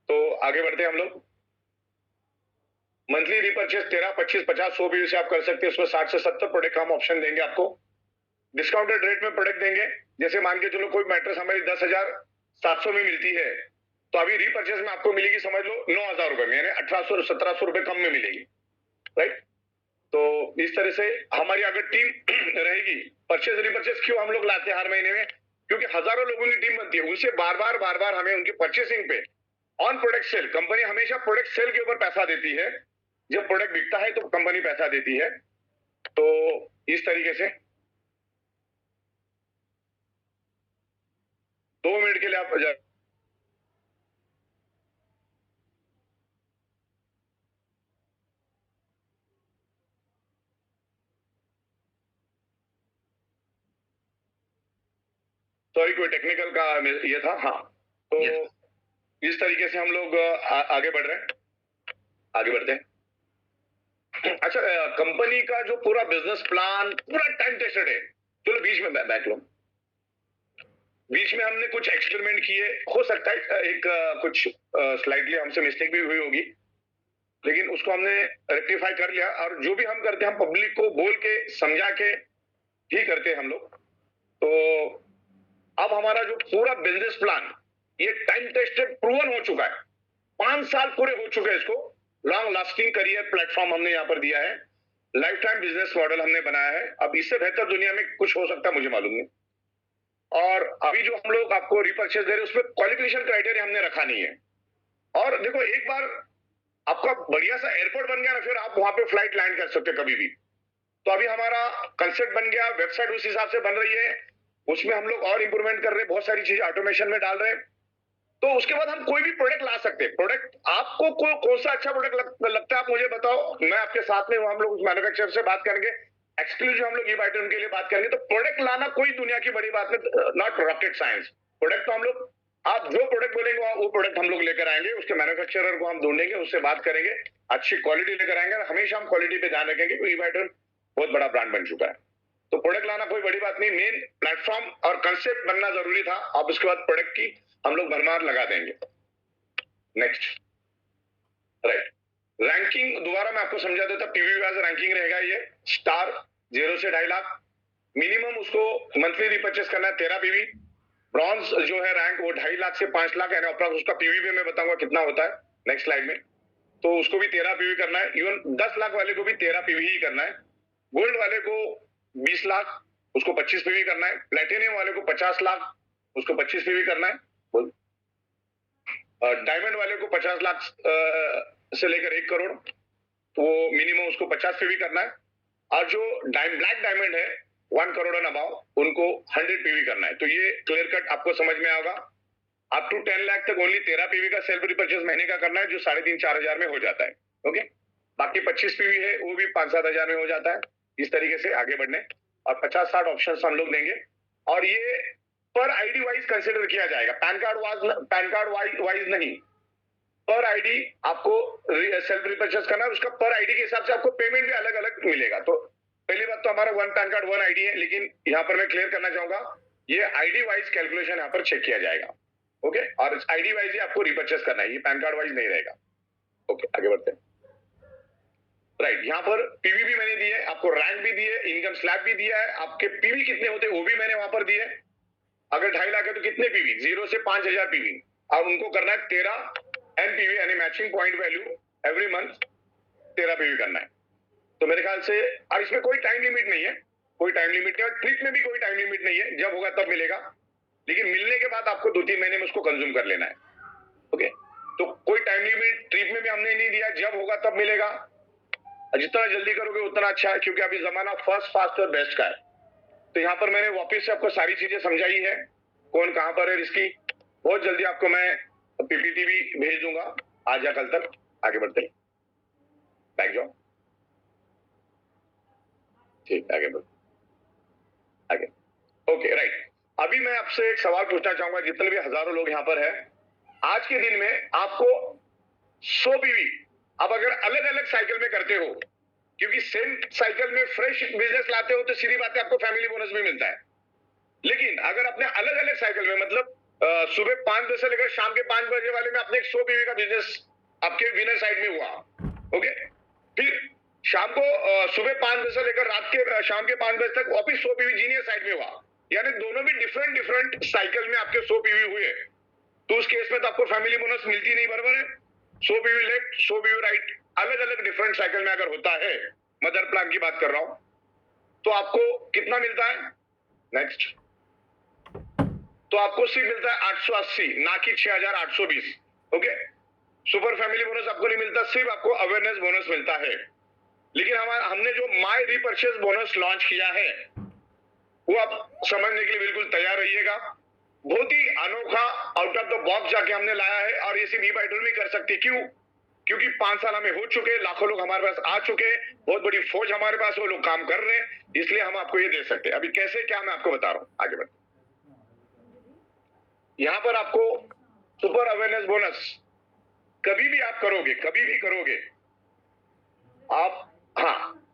तो आगे बढ़ते हैं हम लोग। मंथली रीपर्चेस 13, 25, 50, 100 पीवी से आप कर सकते हैं। उसमें 60 से 70 प्रोडक्ट का हम ऑप्शन देंगे आपको, डिस्काउंटेड रेट में प्रोडक्ट देंगे। जैसे मान के चलो कोई मैट्रेस हमारी 10,700 में मिलती है, तो अभी रीपर्चेस में आपको मिलेगी समझ लो 9,000 रुपए में, यानी 1,800 1700 रुपए कम में मिलेगी, राइट। तो इस तरह से हमारी अगर टीम रहेगी, परचेज रीपर्चेस क्यों हम लोग लाते हैं हर महीने में, क्योंकि हजारों लोगों की टीम बनती है, उनसे बार बार हमें उनकी परचेसिंग पे ऑन प्रोडक्ट सेल, कंपनी हमेशा प्रोडक्ट सेल के ऊपर पैसा देती है। जब प्रोडक्ट बिकता है तो कंपनी पैसा देती है। तो इस तरीके से 2 मिनट के लिए आप सॉरी, कोई टेक्निकल का ये था, हाँ। तो इस तरीके से हम लोग आगे बढ़ रहे हैं, आगे बढ़ते हैं। अच्छा, कंपनी का जो पूरा बिजनेस प्लान पूरा टाइम टेस्टेड है। चलो बीच में बैक लो, बीच में हमने कुछ एक्सपेरिमेंट किए, हो सकता है एक कुछ स्लाइडली हमसे मिस्टेक भी हुई होगी, लेकिन उसको हमने रेक्टिफाई कर लिया। और जो भी हम करते हैं हम पब्लिक को बोल के समझा के ही करते हैं हम लोग। तो अब हमारा जो पूरा बिजनेस प्लान ये टाइम टेस्टेड प्रूवन हो चुका है, 5 साल पूरे हो चुके हैं इसको। लॉन्ग लास्टिंग करियर प्लेटफॉर्म हमने यहाँ पर दिया है, लाइफ टाइम बिजनेस मॉडल हमने बनाया है। अब इससे बेहतर दुनिया में कुछ हो सकता है मुझे मालूम नहीं। और अभी जो हम लोग आपको रीपर्चेस दे रहे हैं उसमें क्वालिफिकेशन क्राइटेरिया हमने रखा नहीं है। और देखो, एक बार आपका बढ़िया सा एयरपोर्ट बन गया ना, फिर आप वहां पे फ्लाइट लैंड कर सकते हो कभी भी। तो अभी हमारा कंसेप्ट बन गया, वेबसाइट उस हिसाब से बन रही है, उसमें हम लोग और इंप्रूवमेंट कर रहे हैं, बहुत सारी चीजें ऑटोमेशन में डाल रहे हैं। तो उसके बाद हम कोई भी प्रोडक्ट ला सकते हैं। प्रोडक्ट आपको कौन सा अच्छा प्रोडक्ट लगता है आप मुझे बताओ, मैं आपके साथ में हूं। हम लोग उस मैन्युफैक्चरर से बात करेंगे, एक्सक्लूसिव हम लोग ई-बाइट उनके लिए बात करेंगे। तो प्रोडक्ट लाना कोई दुनिया की बड़ी बात नहीं, नॉट रॉकेट साइंस। प्रोडक्ट तो हम लोग, आप जो प्रोडक्ट बोलेंगे वो प्रोडक्ट हम लोग लेकर आएंगे, उसके मैन्युफैक्चरर को हम ढूंढेंगे, उससे बात करेंगे, अच्छी क्वालिटी लेकर आएंगे। हमेशा हम क्वालिटी पे ध्यान रखेंगे, क्योंकि ई-बाइट बहुत बड़ा ब्रांड बन चुका है। तो प्रोडक्ट लाना कोई बड़ी बात नहीं, मेन प्लेटफॉर्म और कंसेप्ट बनना जरूरी था। अब उसके बाद प्रोडक्ट की हम लोग भरमार लगा देंगे। नेक्स्ट, राइट, रैंकिंग दोबारा मैं आपको समझा देता। पीवी वाइज रैंकिंग रहेगा ये, स्टार 0 से 2.5 लाख, मिनिमम उसको मंथली रीपर्चेस करना है 13 पीवी। ब्रॉन्ज जो है रैंक वो 2.5 लाख से 5 लाख, यानी अप्रॉक्स उसका पीवी भी मैं बताऊंगा कितना होता है नेक्स्ट स्लाइड में। तो उसको भी 13 पीवी करना है। इवन 10 लाख वाले को भी 13 पीवी ही करना है। गोल्ड वाले को 20 लाख, उसको 25 पीवी करना है। प्लेटिनियम वाले को 50 लाख, उसको 25 पीवी करना है। डायमंड वाले को 50 लाख से लेकर 1 करोड़, तो वो मिनिमम उसको 50 पीवी करना है। और जो ब्लैक डायमंड है 1 करोड़ एंड अबाव, उनको 100 पीवी करना है। तो ये क्लियर कट आपको समझ में आएगा। अप टू 10 लाख तक ओनली 13 पीवी का सेल्फ रिपर्चेस महीने का करना है, जो 3,500-4 हजार में हो जाता है। ओके, बाकी 25 पीवी है वो भी 5-7 हजार में हो जाता है। इस तरीके से आगे बढ़ने, और 50-60 ऑप्शन हम लोग देंगे। और ये पर आईडी वाइज कंसिडर किया जाएगा, पैन कार्ड वाइज नहीं। पर आईडी आपको सेल्फ रिपर्चेस करना है, उसका पर आईडी के हिसाब से आपको पेमेंट भी अलग अलग मिलेगा। तो पहली बात तो हमारा one pan card one ID है, लेकिन यहाँ पर मैं क्लियर करना चाहूंगा ये आईडी वाइज कैलकुलेशन यहाँ पर चेक किया जाएगा। ओके, और आईडी वाइज ही आपको रिपर्चेस करना है, ये पैन कार्ड वाइज नहीं रहेगा। ओके, आगे बढ़ते हैं। राइट, यहाँ पर पीवी भी मैंने दी है, आपको रैंक भी दी है, इनकम स्लैब भी दिया है, आपके पीवी कितने होते हैं वो भी मैंने वहां पर दिए। अगर 2.5 लाख है तो कितने पीवी, 0 से 5000 पीवी, और उनको करना है 13 एनपीवी यानी matching point value every month 13 PV करना है। तो मेरे ख्याल से, और इसमें कोई टाइम लिमिट नहीं है, कोई टाइम लिमिट नहीं है, और ट्रिप में भी कोई टाइम लिमिट नहीं है, जब होगा तब मिलेगा, लेकिन मिलने के बाद आपको 2-3 महीने में उसको कंज्यूम कर लेना है। ओके, तो कोई टाइम लिमिट ट्रिप में भी हमने नहीं दिया, जब होगा तब मिलेगा। जितना जल्दी करोगे उतना अच्छा है, क्योंकि अभी जमाना फर्स्ट फास्ट और बेस्ट का है। तो यहाँ पर मैंने वापस से आपको सारी चीजें समझाई है, कौन कहां पर है रिस्की। बहुत जल्दी आपको मैं पीपीटी भी भेज दूंगा आज या कल तक। आगे बढ़ते हैं, बैक जाओ, ठीक, आगे बढ़ो, आगे। ओके, राइट, अभी मैं आपसे एक सवाल पूछना चाहूंगा, जितने भी हजारों लोग यहाँ पर है, आज के दिन में आपको 100 पीवी आप अगर अलग अलग साइकिल में करते हो, क्योंकि सेम साइकिल में फ्रेश बिजनेस लाते हो तो सीधी बात है आपको फैमिली बोनस भी मिलता है। लेकिन अगर अपने अलग अलग साइकिल में, मतलब सुबह 5 बजे से लेकर शाम के 5 बजे वाले में आपने 100 पीवी का बिजनेस आपके विनर साइड में हुआ, ओके, फिर शाम को सुबह 5 बजे से लेकर रात के शाम के 5 बजे तक वापिस 100 पीवी जीनियर साइड में हुआ, यानी दोनों भी डिफरेंट साइकिल में आपके 100 पीवी हुए, तो उस केस में तो आपको फैमिली बोनस मिलती नहीं, बराबर है। 100 पीवी लेफ्ट 100 पीवी राइट अलग अलग डिफरेंट साइकिल में अगर होता है, मदर प्लान की बात कर रहा हूं, तो आपको कितना मिलता है, नेक्स्ट, तो आपको सिर्फ मिलता है 880, ना कि 6820। ओके, सुपर फैमिली बोनस आपको नहीं मिलता, सिर्फ आपको अवेयरनेस बोनस मिलता है। लेकिन हमने जो माई रिपर्चेस बोनस लॉन्च किया है, वो आप समझने के लिए बिल्कुल तैयार रहिएगा। बहुत ही अनोखा आउट ऑफ द बॉक्स जाके हमने लाया है, और ये सिर्फ ई-बाइटल में कर सकते, क्यों, क्योंकि 5 साल हमें हो चुके, लाखों लोग हमारे पास आ चुके, बहुत बड़ी फौज हमारे पास, वो लोग काम कर रहे हैं, इसलिए हम आपको ये दे सकते हैं। अभी कैसे क्या मैं आपको बता रहा हूं, आगे बढ़ते। यहां पर आपको सुपर अवेयरनेस बोनस कभी भी आप करोगे, कभी भी करोगे आप, हाँ,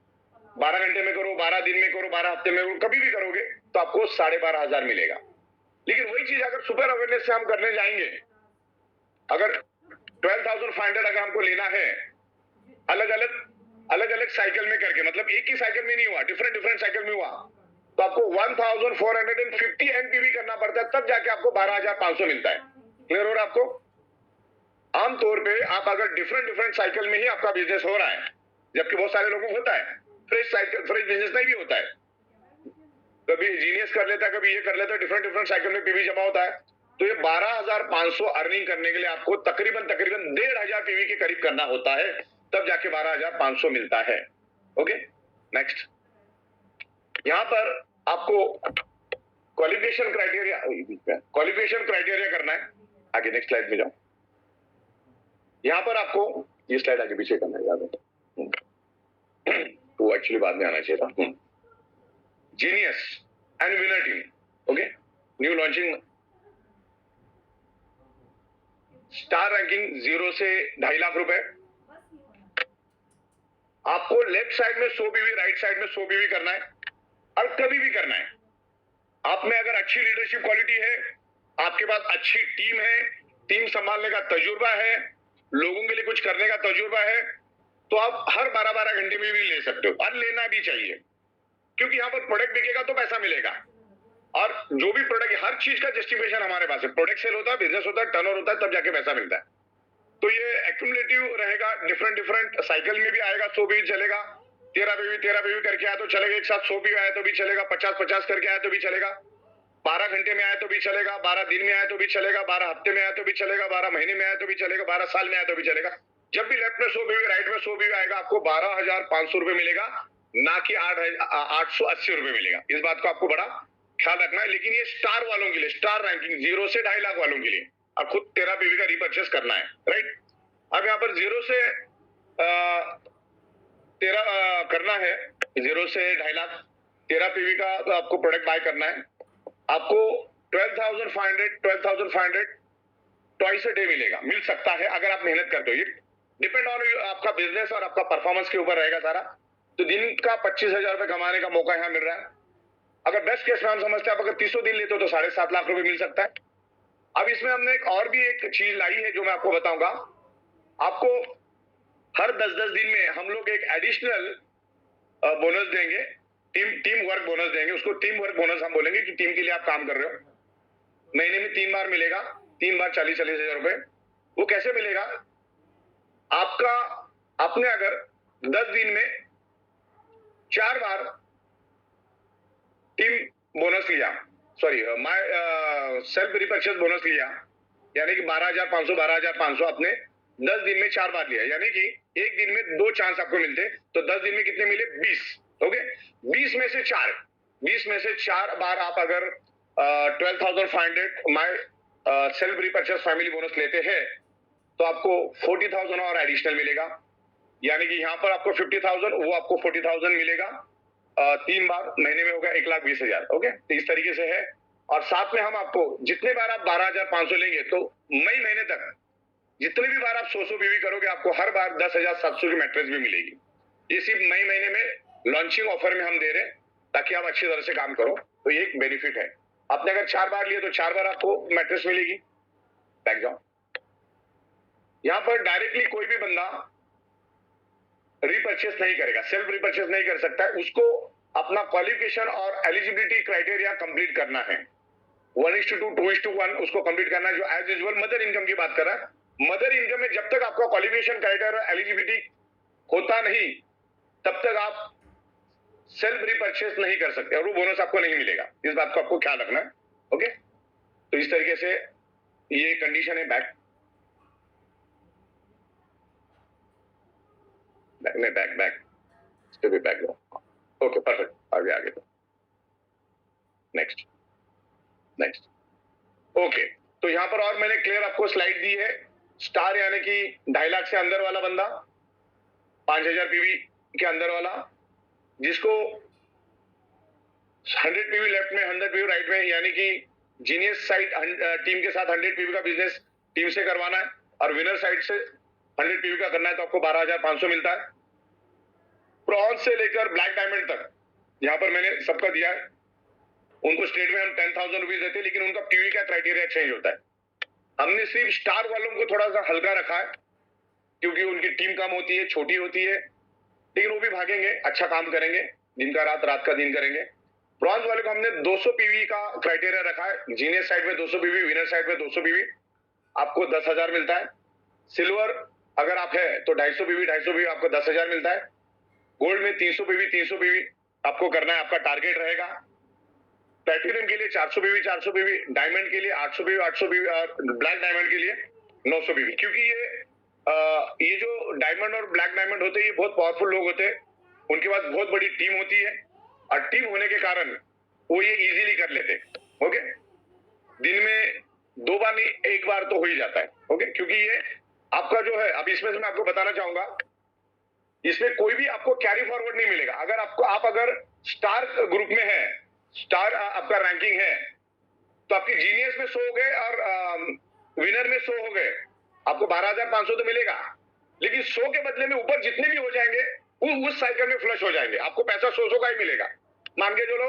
12 घंटे में करो, 12 दिन में करो, 12 हफ्ते में करो, कभी भी करोगे तो आपको 12,500 मिलेगा। लेकिन वही चीज अगर सुपर अवेयरनेस से हम करने जाएंगे, अगर 12,500 अगर हमको लेना है अलग अलग साइकिल में करके, मतलब एक ही साइकिल में नहीं हुआ, डिफरेंट साइकिल में हुआ, तो आपको 1450 एनपीवी करना पड़ता है, तब जाके आपको 12,500 मिलता है। क्लियर हो रहा है आपको? आमतौर पे आप अगर डिफरेंट साइकिल में ही आपका बिजनेस हो रहा है, जबकि बहुत सारे लोगों को होता है फ्रेश बिजनेस नहीं भी होता है, कभी जीनियस कर लेता है, कभी ये कर लेता है, डिफरेंट साइकिल में पीवी जमा होता है, तो ये 12,500 अर्निंग करने के लिए आपको तकरीबन 1,500 पीवी के करीब करना होता है, तब जाके 12,500 मिलता है। ओके, नेक्स्ट, यहां पर आपको क्वालिफिकेशन क्राइटेरिया करना है। आगे नेक्स्ट स्लाइड में जाओ। यहां पर आपको ये स्लाइड आगे पीछे करना है, याद है, तो एक्चुअली बाद में आना चाहिए था। Genius and winner team, okay, new launching, star ranking 0 से 2.5 लाख रुपए। आपको लेफ्ट साइड में 100 पीवी, राइट साइड में 100 पीवी करना है, और कभी भी करना है। आप में अगर अच्छी लीडरशिप क्वालिटी है, आपके पास अच्छी टीम है, टीम संभालने का तजुर्बा है, लोगों के लिए कुछ करने का तजुर्बा है, तो आप हर 12-12 घंटे में भी ले सकते हो, और लेना भी चाहिए, क्योंकि यहाँ पर प्रोडक्ट बिकेगा तो पैसा मिलेगा, और जो भी प्रोडक्ट, हर चीज का जस्टिफिकेशन हमारे पास है। प्रोडक्ट सेल होता है, बिजनेस होता है, टर्नओवर होता है, तब जाके पैसा मिलता है। तो ये एक्यूमुलेटिव रहेगा, डिफरेंट साइकिल में भी आएगा, 100 भी चलेगा, 13 पीवी करके आया तो चलेगा, एक साथ 100 भी आया तो भी चलेगा, 50 करके आया तो भी चलेगा, 12 घंटे में आया तो भी चलेगा, 12 दिन में आया तो भी चलेगा, 12 हफ्ते में आया तो भी चलेगा, 12 महीने में आया तो भी चलेगा, 12 साल में आया तो भी चलेगा। जब भी लेफ्ट में 100 पीवी, राइट में 100 पीवी आएगा, आपको 12,500 रुपए मिलेगा, ना कि 880 रुपए मिलेगा। इस बात को आपको बड़ा ख्याल रखना है। लेकिन ये स्टार वालों के लिए, स्टार रैंकिंग 0 से 2.5 लाख वालों के लिए, अब खुद 13 पीवी का रिपर्चेस करना है, राइट। अब यहाँ पर 0 से 13 करना है, 0 से 2.5 लाख 13 पीवी का तो आपको प्रोडक्ट बाय करना है। आपको 12,500 ट्वाइस अ डे मिलेगा, मिल सकता है अगर आप मेहनत करते हो। ये डिपेंड ऑन आपका बिजनेस और आपका परफॉर्मेंस के ऊपर रहेगा सारा। तो दिन का 25,000 रुपए कमाने का मौका यहाँ मिल रहा है। अगर बेस्ट केस में हम समझते हैं, आप अगर 300 दिन लेते हो तो 7.5 लाख रुपए मिल सकता है। अब इसमें हमने एक और भी एक चीज लाई है जो मैं आपको बताऊंगा। आपको हर 10-10 दिन में हम लोग एक एडिशनल बोनस देंगे, टीम वर्क बोनस देंगे। उसको टीम वर्क बोनस हम बोलेंगे कि टीम के लिए आप काम कर रहे हो। महीने में 3 बार मिलेगा, 3 बार 40,000 रुपए। वो कैसे मिलेगा? आपने अगर 10 दिन में 4 बार टीम बोनस लिया, सेल्फ रिपर्चेस बोनस लिया, यानी कि 12,500 आपने 10 दिन में 4 बार लिया, यानी कि एक दिन में 2 चांस आपको मिलते, तो 10 दिन में कितने मिले? 20। ओके, 20 में से 4 बार आप अगर 12,500 my self repurchase family bonus लेते हैं तो आपको 40,000 और एडिशनल मिलेगा, यानी कि यहाँ पर आपको 50,000, वो आपको 40,000 मिलेगा। 3 बार महीने में होगा 1,20,000। ओके, तो इस तरीके से है। और साथ में हम आपको जितने बार आप 12,500 लेंगे तो मई महीने तक जितने भी बार आप 100 बीवी करोगे, आपको हर बार 10,700 की मैट्रेस भी मिलेगी। ये सिर्फ मई महीने में लॉन्चिंग ऑफर में हम दे रहे हैं ताकि आप अच्छी तरह से काम करो। तो ये एक बेनिफिट है। आपने अगर 4 बार लिए तो 4 बार आपको मैट्रेस मिलेगी। बैक जाओ। यहाँ पर डायरेक्टली कोई भी बंदा रिपर्चेस नहीं करेगा, सेल्फ रिपर्चेस नहीं कर सकता है। उसको अपना क्वालिफिकेशन और एलिजिबिलिटी क्राइटेरिया कंप्लीट करना है। 1:2, 2:1 उसको कंप्लीट करना है। जो एज यूजुअल मदर इनकम की बात कर रहा है, मदर इनकम में जब तक आपका क्वालिफिकेशन क्राइटेरिया और एलिजिबिलिटी होता नहीं तब तक आप सेल्फ रिपर्चेस नहीं कर सकते और वो बोनस आपको नहीं मिलेगा। इस बात को आपको ख्याल रखना है। ओके, तो इस तरीके से ये कंडीशन है। बैक इसके भी बैक लो। ओके, परफेक्ट, आगे तो नेक्स्ट। ओके, तो यहां पर और मैंने क्लियर आपको स्लाइड दी है। स्टार यानी कि 2.5 लाख से अंदर वाला बंदा, 5,000 पीवी के अंदर वाला, जिसको 100 पीवी लेफ्ट में, 100 पीवी राइट में, यानी कि जीनियस साइड टीम के साथ 100 पीवी का बिजनेस टीम से करवाना है और विनर साइड से 100 पीवी का करना है, तो आपको 12,500 मिलता है। ब्रॉन्ज से लेकर ब्लैक डायमंड तक यहां पर मैंने सबका दिया है। उनको स्टेट में हम 10,000 रुपीज देते हैं, लेकिन उनका पीवी का क्राइटेरिया चेंज होता है। हमने सिर्फ स्टार वालों को थोड़ा सा हल्का रखा है क्योंकि उनकी टीम कम होती है, छोटी होती है, लेकिन वो भी भागेंगे, अच्छा काम करेंगे, दिन का रात, रात का दिन करेंगे। ब्रॉन्ज वाले को हमने 200 पीवी का क्राइटेरिया रखा है। जीनियस साइड में 200 पीवी, विनर साइड में 200 पीवी, आपको 10,000 मिलता है। सिल्वर अगर आप है तो 250 पीवी आपको 10,000 मिलता है। गोल्ड में 300 पीवी आपको करना है, आपका टारगेट रहेगा। प्लैटिनम के लिए 400 पीवी, डायमंड के लिए 800 पीवी और ब्लैक डायमंड के लिए 900 पीवी। क्योंकि ये जो डायमंड और ब्लैक डायमंड होते हैं, ये बहुत पावरफुल लोग होते हैं, उनके पास बहुत बड़ी टीम होती है और टीम होने के कारण वो ये इजीली कर लेते हैं। ओके, दिन में 2 बार नहीं, 1 बार तो हो ही जाता है। ओके, क्योंकि ये आपका जो है, अब इसमें से मैं आपको बताना चाहूंगा, इसमें कोई भी आपको कैरी फॉरवर्ड नहीं मिलेगा। आप अगर स्टार ग्रुप में है, स्टार आपका रैंकिंग है, तो आपकी जीनियस में 100 हो गए और विनर में 100 हो गए, आपको 12,500 तो मिलेगा, लेकिन 100 के बदले में ऊपर जितने भी हो जाएंगे वो उस साइकिल में फ्लश हो जाएंगे। आपको पैसा 100 का ही मिलेगा। मान के चलो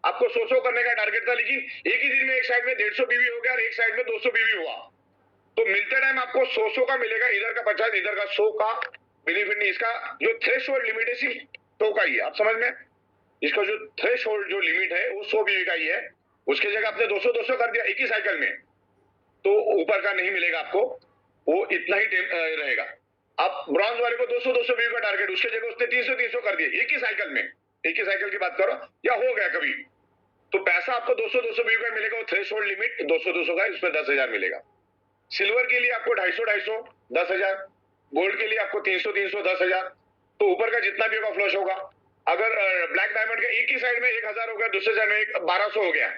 आपको 100 करने का टारगेट था, लेकिन एक ही दिन में एक साइड में 150 पीवी हो गया और एक साइड में 200 पीवी हुआ, तो मिलते टाइम आपको 100 का मिलेगा, इधर का 50, इधर का 100 का बेनिफिट नहीं। इसका जो थ्रेशोल्ड लिमिट है सिर्फ 100 का ही है। आप समझ में, इसका जो थ्रेशोल्ड जो लिमिट है वो 100 पीवी का ही है। उसके जगह आपने 200 कर दिया एक ही साइकिल में, तो ऊपर का नहीं मिलेगा आपको, वो इतना ही रहेगा। आप ब्रॉन्ज वाले को 200 पीवी का टारगेट, उसके जगह उसने 300 कर दिया एक ही साइकिल में, एक ही साइकिल की बात करो, या हो गया कभी, तो पैसा आपको 200 पीवी का मिलेगा। वो थ्रेशोल्ड लिमिट 200 का है, उसमें 10,000 मिलेगा। सिल्वर के लिए आपको 250 10,000, गोल्ड के लिए आपको 300 10,000, तो ऊपर का जितना भी होगा फ्लश होगा। अगर ब्लैक डायमंड का एक ही साइड में 1,000 हो गया, दूसरे साइड में 1,200 हो गया,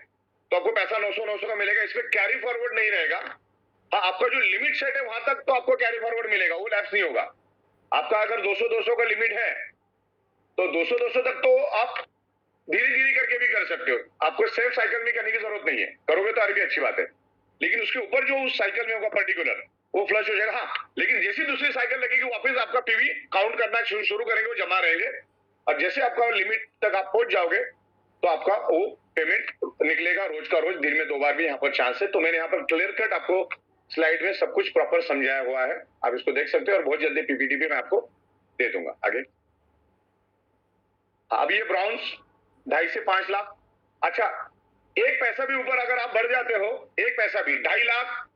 तो आपको पैसा 900 का मिलेगा। इसमें कैरी फॉरवर्ड नहीं रहेगा। हाँ, आपका जो लिमिट सेट है वहां तक तो आपको कैरी फॉरवर्ड मिलेगा, वो लैप्स नहीं होगा। आपका अगर 200 का लिमिट है तो 200 तक तो आप धीरे धीरे करके भी कर सकते हो, आपको सेफ साइकिल में करने की जरूरत नहीं है। करोगे तो और भी अच्छी बात है, लेकिन उसके ऊपर जो उस साइकिल में होगा पर्टिकुलर वो फ्लश हो जाएगा। हाँ, लेकिन जैसी दूसरी साइकिल लगेगी वापस आपका पीवी काउंट करना शुरू करेंगे, वो जमा रहेंगे, और जैसे आपका लिमिट तक आप पहुंच जाओगे तो आपका वो पेमेंट निकलेगा रोज का रोज, दिन में 2 बार भी यहाँ पर चांस है। तो मैंने यहाँ पर क्लियर कट आपको स्लाइड में सब कुछ प्रॉपर समझाया हुआ है, आप इसको देख सकते हो, और बहुत जल्दी पीपीटी भी मैं आपको दे दूंगा। आगे अब ये ब्राउन्स 2.5 से 5 लाख। अच्छा, 1 पैसा भी ऊपर अगर आप बढ़ जाते हो, 1 पैसा भी, 2.5 लाख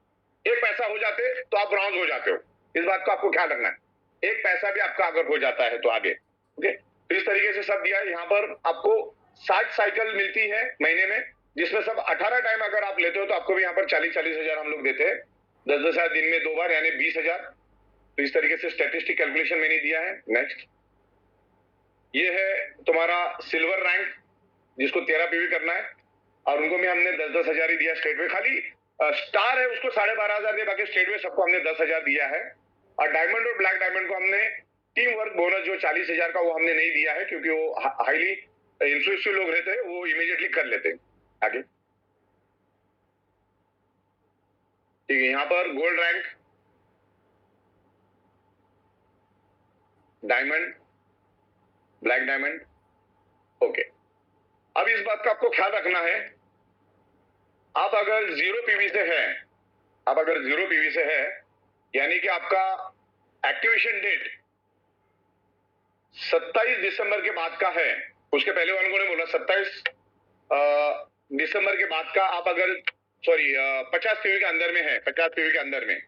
1 पैसा हो जाते तो आप ब्राउन्स हो जाते हो। इस बात को आपको ख्याल रखना है, 1 पैसा भी आपका अगर हो जाता है तो आगे। ओके, तो इस तरीके से सब दिया है। यहाँ पर आपको 60 साइकिल मिलती है महीने में, जिसमें सब 18 टाइम अगर आप लेते हो तो आपको भी यहाँ पर 40-40 हजार हम लोग देते हैं, 10-10 हजार दिन में 2 बार, यानी 20 हजार। तो इस तरीके से स्टैटिस्टिक कैलकुलेशन मैंने दिया है। नेक्स्ट, ये है तुम्हारा सिल्वर रैंक, जिसको 13 पीवी करना है, और उनको भी हमने 10-10 हजार ही दिया स्टेट में। खाली स्टार है उसको 12,500 दिया, बाकी स्टेट में सबको हमने 10 हजार दिया है। और डायमंड और ब्लैक डायमंड को हमने टीम वर्क बोनस जो 40 हजार का वो हमने नहीं दिया है, क्योंकि वो हाईली इंफ्लुएंशियल लोग रहते हैं, वो इमीडिएटली कर लेते हैं। आगे ठीक है, यहाँ पर gold rank, diamond, black diamond. Okay, अब इस बात का आपको ख्याल रखना है, आप अगर 0 पीवी से है, आप अगर 0 पीवी से है, यानी कि आपका एक्टिवेशन डेट 27 दिसंबर के बाद का है, उसके पहले वालों को नहीं बोला, 27 दिसंबर के बाद का आप अगर 50 पीवी के अंदर में है, 50 पीवी के अंदर में,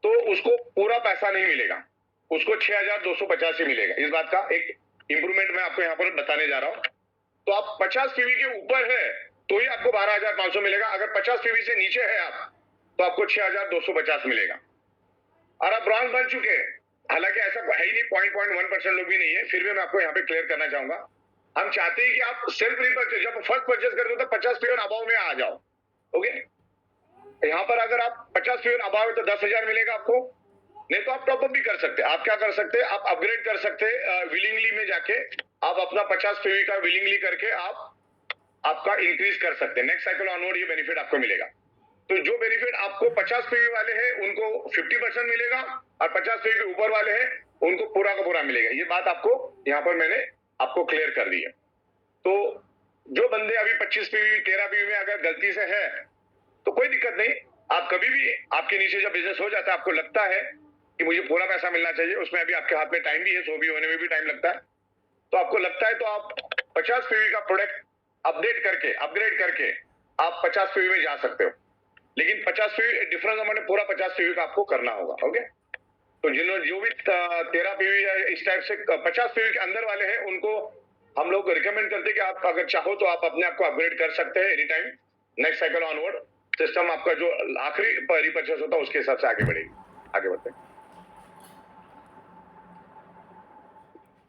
तो उसको पूरा पैसा नहीं मिलेगा, उसको 6,250 ही मिलेगा। इस बात का एक इंप्रूवमेंट मैं आपको यहाँ पर बताने जा रहा हूं। तो आप 50 पीवी के ऊपर है तो ही आपको 12,500 मिलेगा, अगर 50 पीवी से नीचे है आप तो आपको 6,250 मिलेगा। और आप ब्रॉन्ज बन चुके हैं, हालांकि ऐसा है ही नहीं, 0.1% लोग भी नहीं है, फिर भी मैं आपको यहाँ पे क्लियर करना चाहूंगा। हम चाहते हैं कि आप सेल्फ रिपर्चेज, जब फर्स्ट परचेज करते हो तो 50 पीवी अबाव में आ जाओ। ओके, यहाँ पर अगर आप 50 पीवी अबाव है तो 10,000 मिलेगा आपको, नहीं तो आप टॉपअप भी कर सकते हैं। आप क्या कर सकते हैं, आप अपग्रेड कर सकते हैं विलिंगली में जाके, आप अपना 50 पीवी का विलिंगली करके आप आपका इंक्रीज कर सकते हैं। नेक्स्ट साइकिल ऑनवर्ड ये बेनिफिट आपको मिलेगा। तो जो बेनिफिट आपको 50 पीवी वाले हैं उनको 50% मिलेगा, और 50 पीवी के ऊपर वाले हैं उनको पूरा का पूरा मिलेगा। ये बात आपको यहाँ पर मैंने आपको क्लियर कर दी है। तो जो बंदे अभी 25 पीवी 13 पीवी में अगर गलती से है तो कोई दिक्कत नहीं, आप कभी भी, आपके नीचे जब बिजनेस हो जाता है, आपको लगता है कि मुझे पूरा पैसा मिलना चाहिए, उसमें अभी आपके हाथ में टाइम भी है, 100 भी होने में भी टाइम लगता है, तो आपको लगता है तो आप 50 पीवी का प्रोडक्ट अपडेट करके, अपग्रेड करके आप 50 पीवी में जा सकते हो। लेकिन 50 पीवी डिफरेंस हमारे पूरा 50 पीवी का आपको करना होगा। ओके, तो जो भी 13 पीवी या इस टाइप से 50 पीवी के अंदर वाले हैं उनको हम लोग रिकमेंड करते हैं कि आप अगर चाहो तो आप अपने आप को अपग्रेड कर सकते हैं any time. Next cycle onward system आपका जो आखिरी रिपर्चेस होता है उसके हिसाब से आगे बढ़ेगी। आगे बढ़ते हैं,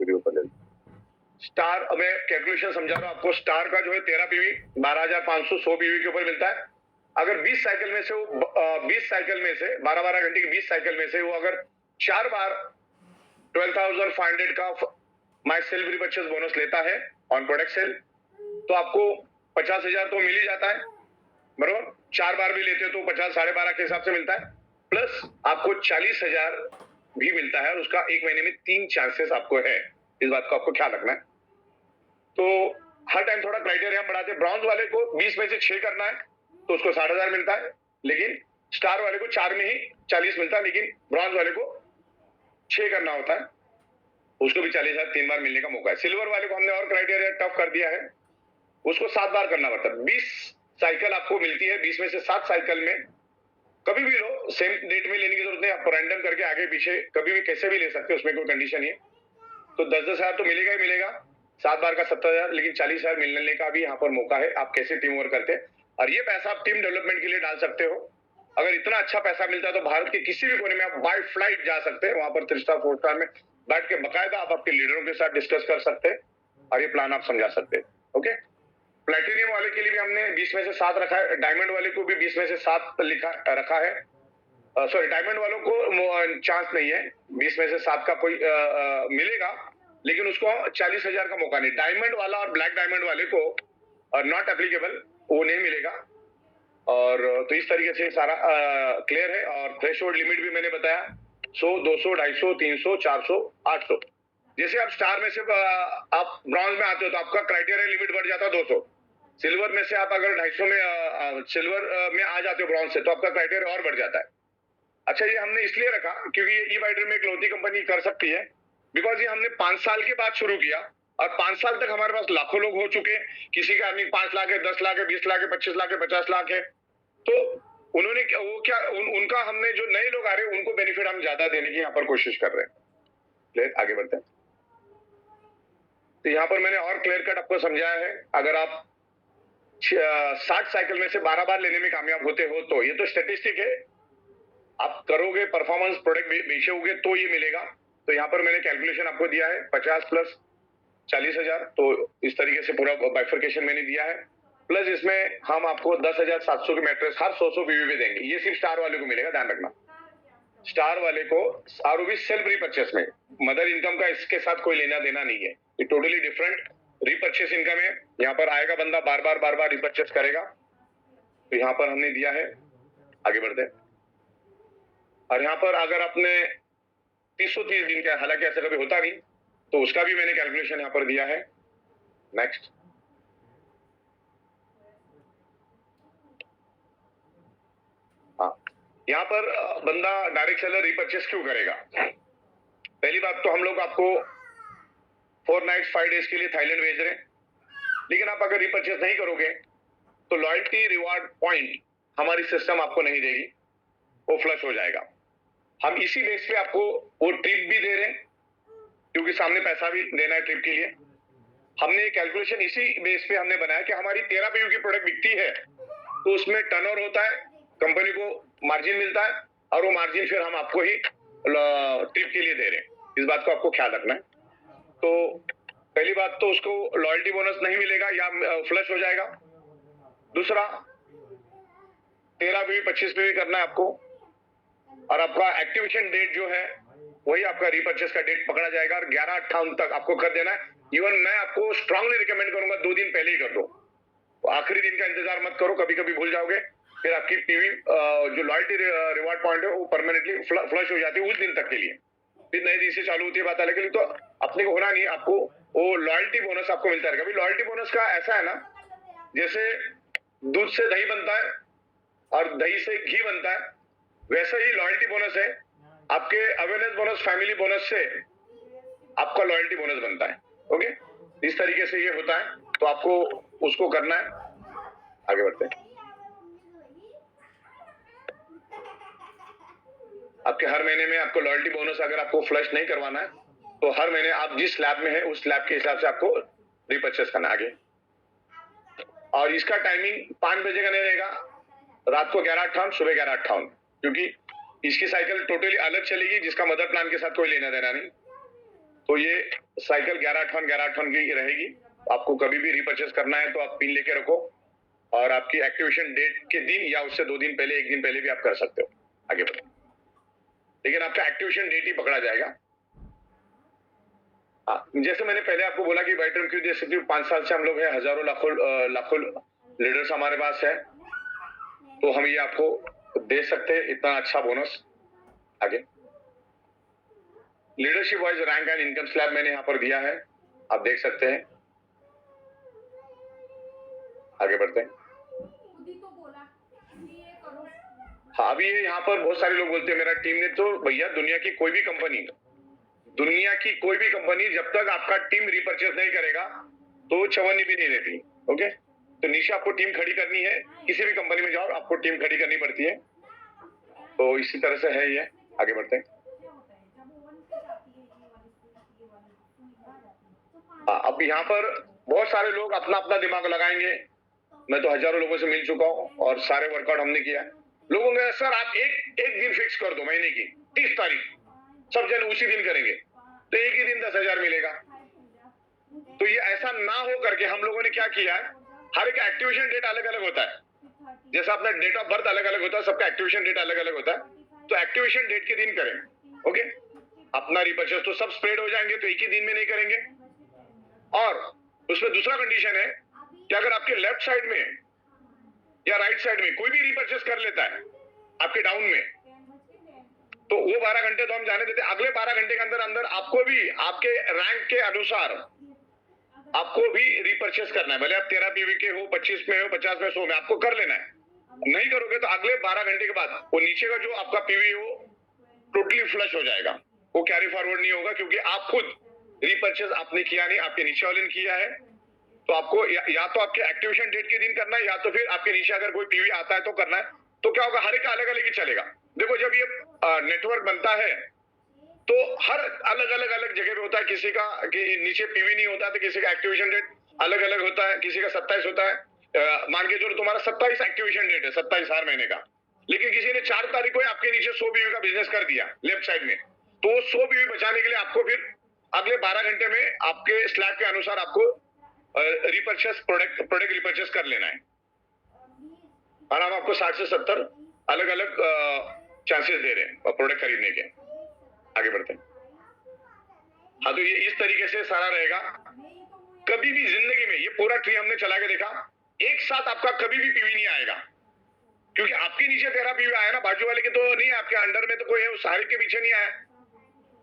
वीडियो पर स्टार, मैं कैलकुलेशन समझा रहा हूं आपको। स्टार का जो है 13 पीवी 12,500 100 पीवी के ऊपर मिलता है। अगर 20 साइकिल में से वो 20 साइकिल में से 12-12 घंटे की 20 साइकिल में से वो अगर 4 बार 12,500 का माई सेल्फ रिपर्चेस बोनस लेता है ऑन प्रोडक्ट सेल, तो आपको 50,000 तो मिल ही जाता है, बरोबर। 4 बार भी लेते हो तो 50 12.5 के हिसाब से मिलता है, प्लस आपको 40,000 भी मिलता है, और उसका एक महीने में 3 चांसेस आपको है। इस बात का आपको ख्याल रखना है। तो हर टाइम थोड़ा क्राइटेरिया बढ़ाते हैं। ब्रॉन्ज वाले को 20 में से 6 करना है तो उसको 60,000 मिलता है, लेकिन स्टार वाले को 4 में ही 40 मिलता है, लेकिन ब्रॉन्ज वाले को 6 करना होता है, उसको भी 40,000 3 बार मिलने का मौका है। सिल्वर वाले को हमने और क्राइटेरिया टफ कर दिया है, उसको 7 बार करना पड़ता है। 20 साइकिल आपको मिलती है, 20 में से 7 साइकिल में कभी भी लो, सेम डेट में लेने की जरूरत नहीं, आप रैंडम करके आगे पीछे कभी भी कैसे भी ले सकते हो, उसमें कोई कंडीशन नहीं है। तो 10-10 हजार तो मिलेगा ही मिलेगा, 7 बार का 70,000, लेकिन 40,000 मिलने का भी यहाँ पर मौका है। आप कैसे टीम वर्क करते हैं, और ये पैसा आप टीम डेवलपमेंट के लिए डाल सकते हो। अगर इतना अच्छा पैसा मिलता है तो भारत के किसी भी कोने में आप बाय फ्लाइट जा सकते हैं, वहां पर 3 स्टार 4 स्टार में बैठ के बकायदा आप आपके लीडरों के साथ डिस्कस कर सकते हैं, और ये प्लान आप समझा सकते हैं। ओके, प्लेटिनियम वाले के लिए भी हमने 20 में से 7 रखा है, डायमंड वाले को भी 20 में से 7 रखा है। सॉरी, डायमंड वालों को चांस नहीं है, 20 में से 7 का कोई मिलेगा, लेकिन उसको 40,000 का मौका नहीं। डायमंड वाला और ब्लैक डायमंड वाले को नॉट एप्लीकेबल, वो नहीं मिलेगा। और तो इस तरीके से सारा क्लियर है। और थ्रेशोल्ड लिमिट भी मैंने बताया 100, 200, 250, 300, 400, 800। जैसे आप स्टार में से आप ब्रॉन्ज में आते हो तो आपका क्राइटेरिया लिमिट बढ़ जाता है 200। सिल्वर में से आप अगर 250 में सिल्वर में आ जाते हो ब्रॉन्ज से तो आपका क्राइटेरिया और बढ़ जाता है। अच्छा, ये हमने इसलिए रखा क्योंकि ये ई-वाइडर में इकलौती कंपनी कर सकती है, बिकॉज ये हमने 5 साल के बाद शुरू किया और 5 साल तक हमारे पास लाखों लोग हो चुके हैं। किसी का अर्निंग 5 लाख है, 10 लाख है, 20 लाख है, 25 लाख है, 50 लाख है। तो उन्होंने उनका हमने जो नए लोग आ रहे हैं उनको बेनिफिट हम ज्यादा देने की यहाँ पर कोशिश कर रहे हैं। आगे बढ़ते हैं। तो यहाँ पर मैंने और क्लियर कट आपको समझाया है। अगर आप 60 साइकिल में से 12 बार लेने में कामयाब होते हो तो ये तो स्टेटिस्टिक है, आप करोगे, परफॉर्मेंस प्रोडक्ट बेचोगे तो ये मिलेगा। तो यहाँ पर मैंने कैलकुलेशन आपको दिया है 50 प्लस 40,000, तो इस तरीके से पूरा बाइफर्केशन मैंने दिया है। प्लस इसमें हम आपको 10,700 की मैट्रेस हर 100 पीवी पे देंगे। ये सिर्फ स्टार वाले को मिलेगा, ध्यान रखना, स्टार वाले को, और वो भी सेल्फ रिपर्चेस में। मदर इनकम का इसके साथ कोई लेना देना नहीं है, ये टोटली डिफरेंट रिपर्चेस इनकम है। यहाँ पर आएगा बंदा बार बार रिपर्चेस करेगा, तो यहाँ पर हमने दिया है। आगे बढ़ते हैं। और यहाँ पर अगर आपने 330 दिन का, हालांकि ऐसा कभी होता नहीं, तो उसका भी मैंने कैलकुलेशन यहाँ पर दिया है। नेक्स्ट। हाँ, यहाँ पर बंदा डायरेक्ट सेलर रिपर्चेस क्यों करेगा? पहली बात तो हम लोग आपको 4 नाइट्स 5 डेज के लिए थाईलैंड भेज रहे हैं, लेकिन आप अगर रिपर्चेस नहीं करोगे तो लॉयल्टी रिवार्ड पॉइंट हमारी सिस्टम आपको नहीं देगी, वो फ्लश हो जाएगा। हम इसी बेस पे आपको वो ट्रिप भी दे रहे हैं, क्योंकि सामने पैसा भी देना है ट्रिप के लिए। हमने कैलकुलेशन इसी बेस पे हमने बनाया कि हमारी 13 पीयू की प्रोडक्ट बिकती है तो उसमें टर्नओवर होता है, कंपनी को मार्जिन मिलता है, और वो मार्जिन फिर हम आपको ही ट्रिप के लिए दे रहे हैं। इस बात को आपको ख्याल रखना है। तो पहली बात तो उसको लॉयल्टी बोनस नहीं मिलेगा या फ्लश हो जाएगा। दूसरा, 13 पीवी 25 पीवी करना है आपको, और आपका एक्टिवेशन डेट जो है वही आपका रिपर्चेस का डेट पकड़ा जाएगा, और 11/58 तक आपको कर देना है। इवन मैं आपको स्ट्रांगली रिकमेंड करूंगा 2 दिन पहले ही कर दो, तो आखिरी दिन का इंतजार मत करो, कभी कभी भूल जाओगे, फिर आपकी पीवी जो लॉयल्टी रिवार्ड पॉइंट है वो परमानेंटली फ्लश हो जाती है उस दिन तक के लिए। फिर नए दिन से चालू होती है बात अलग के लिए, तो अपने को होना नहीं, आपको वो लॉयल्टी बोनस आपको मिलता रहेगा। लॉयल्टी बोनस का ऐसा है ना, जैसे दूध से दही बनता है और दही से घी बनता है, वैसा ही लॉयल्टी बोनस है। आपके अवेयरनेस बोनस, फैमिली बोनस से आपका लॉयल्टी बोनस बनता है। ओके, इस तरीके से ये होता है, तो आपको उसको करना है। आगे बढ़ते हैं। आपके हर महीने में आपको लॉयल्टी बोनस अगर आपको फ्लश नहीं करवाना है तो हर महीने आप जिस स्लैब में है उस स्लैब के हिसाब से आपको रिपर्चेस करना है। आगे, और इसका टाइमिंग 5 बजे का नहीं रहेगा, रात को 11/58, सुबह 11/58, क्योंकि इसकी साइकिल टोटली अलग चलेगी जिसका मदर प्लान के साथ कोई लेना देना नहीं। तो ये साइकिल 11/58 की रहेगी। आपको कभी भी रिपर्चेस करना है तो आप पिन लेके रखो, और आपकी एक्टिवेशन डेट के दिन या उससे 2 दिन पहले, 1 दिन पहले भी आप कर सकते हो। आगे बढ़ो, लेकिन आपका एक्टिवेशन डेट ही पकड़ा जाएगा। जैसे मैंने पहले आपको बोला कि वाइटरम क्यों दे सकती हूँ, 5 साल से हम लोग हैं, हजारों लाखों लीडर्स हमारे पास है, तो हम ये आपको दे सकते हैं इतना अच्छा बोनस। आगे, leadership wise rank and income slab मैंने यहाँ पर दिया है, आप देख सकते हैं। आगे बढ़ते हैं। हाँ, अभी ये यहाँ पर बहुत सारे लोग बोलते हैं मेरा टीम ने, तो भैया दुनिया की कोई भी कंपनी जब तक आपका टीम रिपर्चेस नहीं करेगा तो चवन्नी भी नहीं देती। ओके, तो नीचे आपको टीम खड़ी करनी है, किसी भी कंपनी में जाओ आपको टीम खड़ी करनी पड़ती है, तो इसी तरह से है ये। आगे बढ़ते हैं। अब यहाँ पर बहुत सारे लोग अपना अपना दिमाग लगाएंगे। मैं तो हजारों लोगों से मिल चुका हूँ और सारे वर्कआउट हमने किया। लोगों ने सर आप एक दिन फिक्स कर दो, महीने की 30 तारीख, सब जन उसी दिन करेंगे तो एक ही दिन 10,000 मिलेगा। तो ये ऐसा ना हो करके हम लोगों ने क्या किया है, हर एक एक्टिवेशन डेट अलग अलग होता है। जैसा अपना डेट ऑफ बर्थ अलग अलग होता है, सबका एक्टिवेशन डेट अलग अलग होता है, तो एक्टिवेशन डेट के दिन करें। ओके, अपना रिपर्चेस तो सब स्प्रेड हो जाएंगे, तो एक ही दिन में नहीं करेंगे। और उसमें दूसरा कंडीशन है कि अगर आपके लेफ्ट साइड में या राइट साइड में कोई भी रिपर्चेस कर लेता है आपके डाउन में, तो वो 12 घंटे तो हम जाने देते। अगले 12 घंटे के अंदर अंदर आपको भी आपके रैंक के अनुसार आपको भी रिपर्चेस करना है। भले आप 13 पीवी के हो, 25 में हो, 50 में, 100 में, आपको कर लेना है। नहीं करोगे तो अगले 12 घंटे के बाद वो नीचे का जो आपका पीवी हो टोटली फ्लश हो जाएगा, वो कैरी फॉरवर्ड नहीं होगा, क्योंकि आप खुद रिपर्चेस आपने किया नहीं, आपके नीचे वाले ने किया है। तो आपको या तो आपके एक्टिवेशन डेट के दिन करना है, या तो फिर आपके नीचे अगर कोई पीवी आता है तो करना है। तो क्या होगा, हर एक अलग अलग ही चलेगा। देखो जब ये नेटवर्क बनता है तो हर अलग अलग जगह पे होता है। किसी का नीचे पीवी नहीं होता तो किसी का एक्टिवेशन डेट अलग अलग होता है, किसी का 27 होता है। मान के चलो तुम्हारा 27 एक्टिवेशन डेट है, 27 हर महीने का, लेकिन किसी ने 4 तारीख को आपके नीचे 100 पीवी का बिजनेस कर दिया लेफ्ट साइड में, तो 100 पीवी बचाने के लिए आपको फिर अगले 12 घंटे में आपके स्लैब के अनुसार आपको रिपर्चेस प्रोडक्ट रिपर्चेस कर लेना है। और हम आपको 60 से 70 अलग अलग चांसेस दे रहे हैं प्रोडक्ट खरीदने के। आगे बढ़ते हैं। हाँ, तो ये इस तरीके से सारा रहेगा। कभी भी जिंदगी में ये पूरा ट्री हमने चला के देखा, एक साथ आपका कभी भी पीवी नहीं आएगा, क्योंकि आपके नीचे 13 पीवी आया ना, बाजू वाले के तो नहीं, आपके अंडर में तो कोई है, उस सारे के पीछे नहीं आया।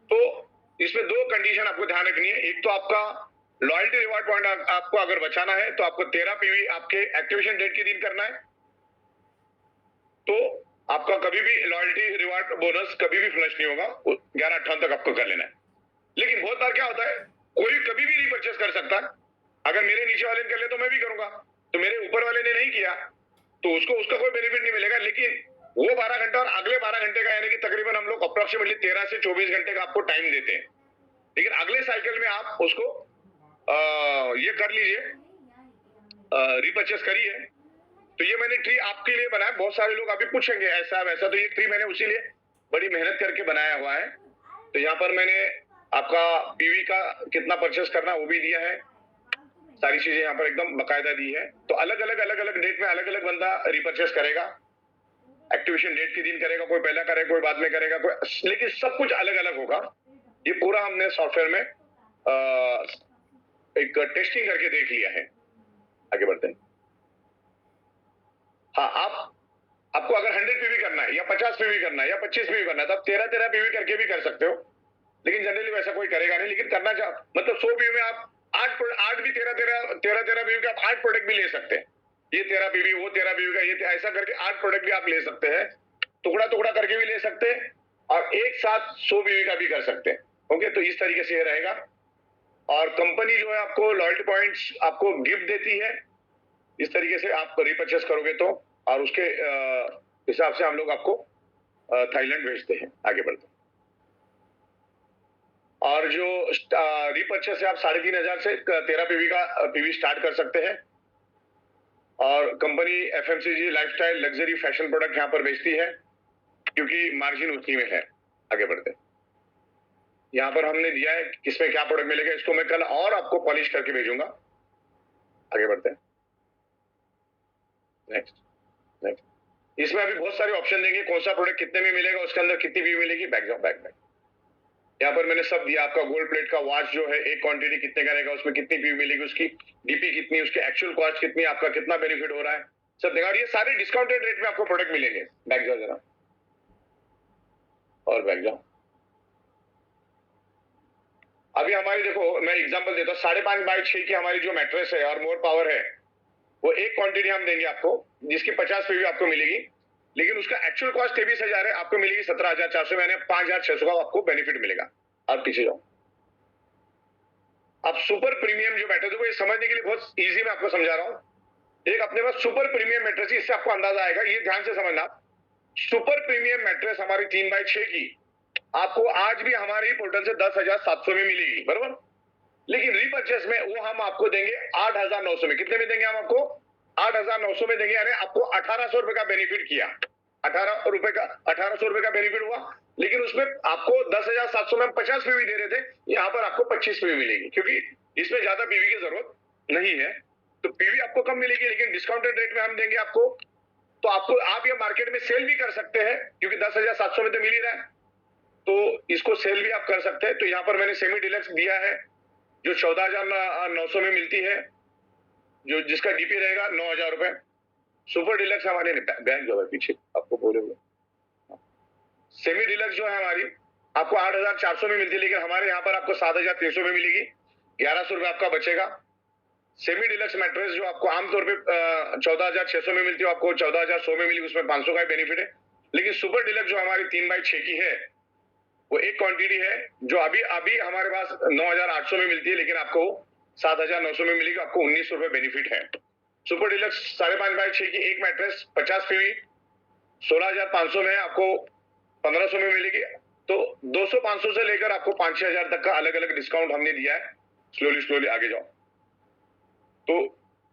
तो इसमें 2 कंडीशन आपको ध्यान रखनी है। एक तो आपका लॉयल्टी रिवार्ड पॉइंट आपको अगर बचाना है तो आपको 13 पीवी आपके एक्टिवेशन डेट के दिन करना है, तो आपका कभी भी लॉयल्टी रिवार्ड बोनस कभी भी फ्लश नहीं होगा, 11-58 तक आपको कर लेना है। लेकिन बहुत बार क्या होता है, कोई कभी भी रिपर्चेस कर सकता है। अगर मेरे नीचे वाले ने कर ले तो मैं भी करूंगा, तो मेरे ऊपर वाले ने नहीं किया तो उसका कोई बेनिफिट नहीं मिलेगा। लेकिन वो 12 घंटा और अगले 12 घंटे का, यानी कि तकरीबन हम लोग अप्रोक्सीमेटली 13 से 24 घंटे का आपको टाइम देते हैं। लेकिन अगले साइकिल में आप उसको ये कर लीजिए, रिपर्चेस करिए। तो ये मैंने ट्री आपके लिए बनाया। बहुत सारे लोग अभी पूछेंगे ऐसा वैसा, तो ये ट्री मैंने उसी लिए बड़ी मेहनत करके बनाया हुआ है। तो यहाँ पर मैंने आपका पीवी का कितना परचेस करना वो भी दिया है, सारी चीजें यहाँ पर एकदम बकायदा दी है। तो अलग अलग डेट में अलग अलग बंदा रिपर्चेस करेगा, एक्टिवेशन डेट के दिन करेगा, कोई पहला करेगा, कोई बाद में करेगा, कोई, लेकिन सब कुछ अलग अलग होगा। ये पूरा हमने सॉफ्टवेयर में एक टेस्टिंग करके देख लिया है। आगे बढ़ते हैं। हाँ, आपको अगर 100 पीवी करना है या 50 पीवी करना है या 25 पीवी करना है तो आप 13 पीवी करके भी कर सकते हो, लेकिन जनरली वैसा कोई करेगा नहीं। लेकिन करना चाह मतलब 100 पीवी में आप 8 भी 13 पीवी का आप 8 प्रोडक्ट भी ले सकते हैं। ये 13 पीवी, वो 13 पीवी का, ये ऐसा करके 8 प्रोडक्ट भी आप ले सकते हैं। टुकड़ा करके भी ले सकते हैं और एक साथ 100 पीवी का भी कर सकते हैं। ओके, तो इस तरीके से ये रहेगा। और कंपनी जो है आपको लॉयल्टी पॉइंट्स आपको गिफ्ट देती है। इस तरीके से आप रिपर्चेस करोगे तो, और उसके हिसाब से हम लोग आपको थाईलैंड भेजते हैं। आगे बढ़ते हैं। और जो रिपर्चेस है आप 3,500 से 13 पीवी का पीवी स्टार्ट कर सकते हैं। और company FMCG lifestyle luxury fashion product यहाँ पर बेचती है, क्योंकि मार्जिन उसी में है। आगे बढ़ते हैं। यहाँ पर हमने दिया है किसमें क्या प्रोडक्ट मिलेगा, इसको मैं कल और आपको पॉलिश करके भेजूंगा। आगे बढ़ते हैं। नेक्स्ट। इसमें अभी बहुत सारे ऑप्शन देंगे, कौन सा प्रोडक्ट कितने में मिलेगा, उसके अंदर कितनी पीवी मिलेगी, बैक। यहाँ पर मैंने सब दिया। आपका गोल्ड प्लेट का वॉच जो है, एक क्वांटिटी कितने का रहेगा, उसमें कितनी पीवी मिलेगी, उसकी डीपी कितनी, उसकी एक्चुअल कॉस्ट कितनी, आपका कितना बेनिफिट हो रहा है, सब देगा। और ये सारे डिस्काउंटेड रेट में आपको प्रोडक्ट मिलेंगे। बैक जाओ जरा, और बैक जाओ। अभी हमारी देखो, मैं एग्जांपल देता हूँ, 5.5x6 की हमारी जो मैट्रेस है और मोर पावर है, वो एक क्वांटिटी हम देंगे आपको, जिसकी 50 पीवी आपको मिलेगी। लेकिन उसका एक्चुअल कॉस्ट 23,000 है, आपको मिलेगी 17,400, मैंने 5,600 का आपको बेनिफिट मिलेगा। आप पीछे जाओ। अब सुपर प्रीमियम जो मैट्रेस है, ये समझने के लिए बहुत इजी मैं आपको समझा रहा हूं। एक अपने पास सुपर प्रीमियम मैट्रेस, इससे आपको अंदाजा आएगा, ये ध्यान से समझना। सुपर प्रीमियम मैट्रेस हमारी 3x6 की आपको आज भी हमारे पोर्टल से 10,700 में मिलेगी, बराबर। लेकिन रिपर्चेस में वो हम आपको देंगे 8,900 में। कितने में देंगे हम आपको? 8,900 में देंगे, यानी आपको 1,800 रुपए का बेनिफिट किया। 1,800 रुपए का बेनिफिट हुआ, लेकिन उसमें आपको 10,700 में हम 50 पीवी दे रहे थे, यहाँ पर आपको 25 पीवी मिलेगी, क्योंकि इसमें ज्यादा पीवी की जरूरत नहीं है। तो पीवी आपको कम मिलेगी, लेकिन डिस्काउंटेड रेट में हम देंगे आपको। तो आपको, आप ये मार्केट में सेल भी कर सकते हैं, क्योंकि 10,700 में तो मिल ही रहा है, तो इसको सेल भी आप कर सकते हैं। तो यहाँ पर मैंने सेमी डिलक्स दिया है, जो 14,900 में मिलती है, जो जिसका डीपी रहेगा 9,000 रुपए। सुपर डिलक्स हमारे बैंक जो है पीछे आपको बोले हुए, सेमी डिलक्स जो है हमारी आपको 8,400 में मिलती है, लेकिन हमारे यहाँ पर आपको 7,300 में मिलेगी, 1,100 रुपए आपका बचेगा। सेमी डिलक्स मैट्रेस जो आपको आमतौर पे 14,600 में मिलती है, आपको 14,100 में मिलेगी, उसमें 500 का बेनिफिट है। लेकिन सुपर डिलक्स जो हमारी 3x6 की है, वो एक क्वांटिटी है जो अभी अभी हमारे पास 9,800 में मिलती है, लेकिन आपको 7,900 में मिलेगी, आपको 19 रुपए बेनिफिट है। सुपर डिलक्स 5.5x6 की एक मैट्रेस 50 पीवी 16,500 में आपको 1,500 में मिलेगी। तो 200-500 से लेकर आपको 5-6 हजार तक का अलग अलग डिस्काउंट हमने दिया है। स्लोली आगे जाओ तो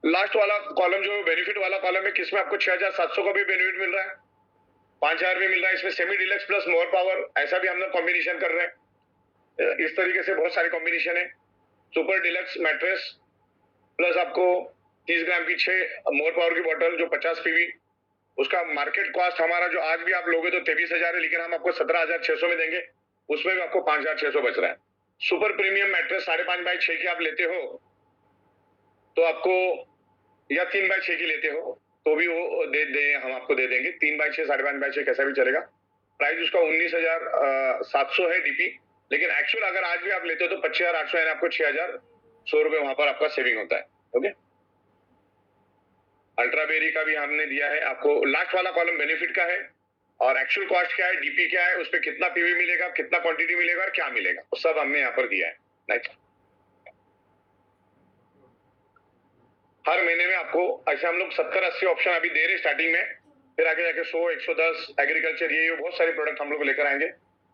लास्ट वाला कॉलम जो बेनिफिट वाला कॉलम है, किसमें आपको 6,700 का भी बेनिफिट मिल रहा है, 5,000 भी मिल रहा है। इसमें semi deluxe plus more power ऐसा भी हम लोग कॉम्बिनेशन कर रहे हैं। इस तरीके से बहुत सारे कॉम्बिनेशन है। सुपर डिलक्स मैट्रेस प्लस आपको 30 ग्राम की 6 मोर पावर की बोतल जो 50 पीवी, उसका मार्केट कॉस्ट हमारा जो आज भी आप लोगे तो 23,000 है, लेकिन हम आपको 17,600 में देंगे, उसमें भी आपको 5,600 बच रहा है। सुपर प्रीमियम मैट्रेस 5.5x6 की आप लेते हो तो आपको, या 3x6 की लेते हो तो भी वो दे हम आपको दे देंगे। 3x6 5.5x6 कैसा भी चलेगा। प्राइस उसका 19,700 है डीपी, लेकिन एक्चुअल अगर आज भी आप लेते हो तो 25,800 है, आपको 6,100 रुपए वहां पर आपका सेविंग होता है। ओके, अल्ट्राबेरी का भी हमने दिया है आपको। लास्ट वाला कॉलम बेनिफिट का है और एक्चुअल कॉस्ट क्या है, डीपी क्या है, उस पर कितना पीवी मिलेगा, कितना क्वांटिटी मिलेगा और क्या मिलेगा, वो सब हमने यहाँ पर दिया है। नेक्स्ट, हर महीने में आपको ऐसे हम लोग 70-80 ऑप्शन अभी दे रहे स्टार्टिंग में, फिर आगे जाके 100-110 एग्रीकल्चर ये बहुत सारे प्रोडक्ट हम लोग लेकर आएंगे।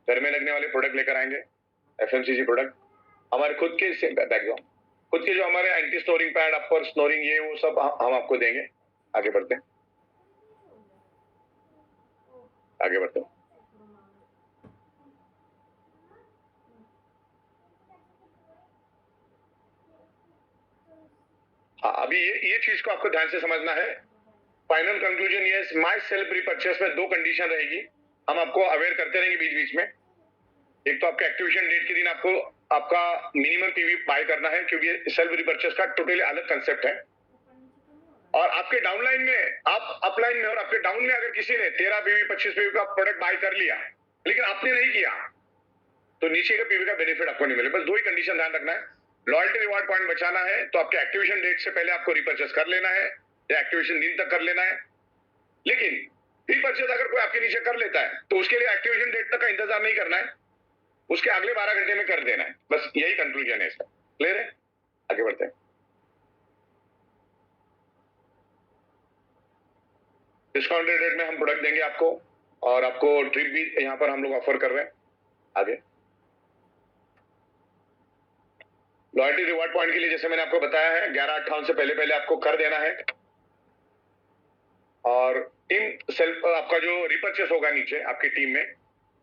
घर में लगने वाले प्रोडक्ट लेकर आएंगे, एफएमसीजी प्रोडक्ट, हमारे खुद के बैकग्राउंड, खुद के जो हमारे एंटी स्नोरिंग पैड, अपर स्नोरिंग, ये वो सब हम आपको देंगे। आगे बढ़ते हैं, आगे बढ़ते हैं। हाँ, अभी ये चीज को आपको ध्यान से समझना है। फाइनल कंक्लूजन ये, माई सेल्फ रिपर्चेस में 2 कंडीशन रहेगी, हम आपको अवेयर करते रहेंगे बीच बीच में। एक तो आपके एक्टिवेशन डेट के दिन आपको आपका मिनिमम पीवी बाय करना है, क्योंकि सेल्फ रिपर्चेस का टोटली अलग कंसेप्ट है। और आपके डाउनलाइन में, आप अपलाइन में और आपके डाउन में अगर किसी ने 13 पीवी 25 पीवी का प्रोडक्ट बाय कर लिया लेकिन आपने नहीं किया तो नीचे का पीवी का बेनिफिट आपको नहीं मिले। बस 2 ही कंडीशन ध्यान रखना है। लॉयल्टी रिवार्ड पॉइंट बचाना है तो आपके एक्टिवेशन डेट से पहले आपको रिपर्चेस कर लेना है या एक्टिवेशन दिन तक कर लेना है। लेकिन रिपर्चेस अगर कोई आपके नीचे कर लेता है तो उसके लिए एक्टिवेशन डेट तक का इंतजार नहीं करना है, उसके अगले 12 घंटे में कर देना है। बस यही कंक्लूजन है इसका। क्लियर है? आगे बढ़ते हैं। डिस्काउंटेड रेट में हम प्रोडक्ट देंगे आपको और आपको ट्रिप भी यहाँ पर हम लोग ऑफर कर रहे हैं। आगे लॉयल्टी रिवार्ड पॉइंट के लिए जैसे मैंने आपको बताया है 11/58 से पहले आपको कर देना है। और टीम सेल्फ आपका जो रिपर्चेस होगा नीचे आपकी टीम में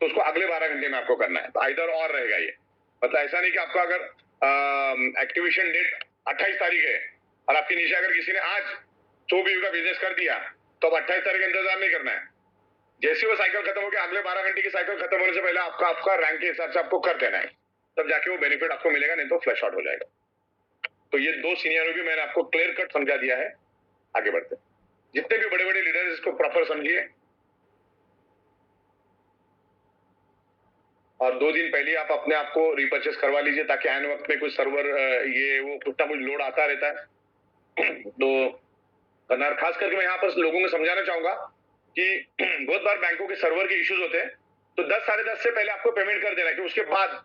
तो उसको अगले 12 घंटे में आपको करना है। तो आइदर और रहेगा ये, मतलब ऐसा नहीं कि आपका अगर एक्टिवेशन डेट 28 तारीख है और आपके नीचे अगर किसी ने आज 100 पीवी का बिजनेस कर दिया तो अब 28 तारीख का इंतजार नहीं करना है। जैसे वो साइकिल खत्म हो गया, अगले 12 घंटे की साइकिल खत्म होने से पहले आपका रैंक के हिसाब से आपको कर देना है, तब जाके वो बेनिफिट आपको मिलेगा, नहीं तो फ्लैश आउट हो जाएगा। तो ये 2 सिनेरियो भी मैंने आपको क्लियर कट समझा दिया है। आगे बढ़ते, जितने भी बड़े बड़े लीडर इसको प्रॉपर समझिए और 2 दिन पहले आप अपने आप को रिपर्चेस करवा लीजिए ताकि आने वक्त में कुछ सर्वर ये वो कुछ ना कुछ लोड आता रहता है। तो खास करके मैं यहाँ पर लोगों को समझाना चाहूंगा कि बहुत बार बैंकों के सर्वर के इश्यूज होते हैं, तो 10 साढ़े 10 से पहले आपको पेमेंट कर देना है कि उसके बाद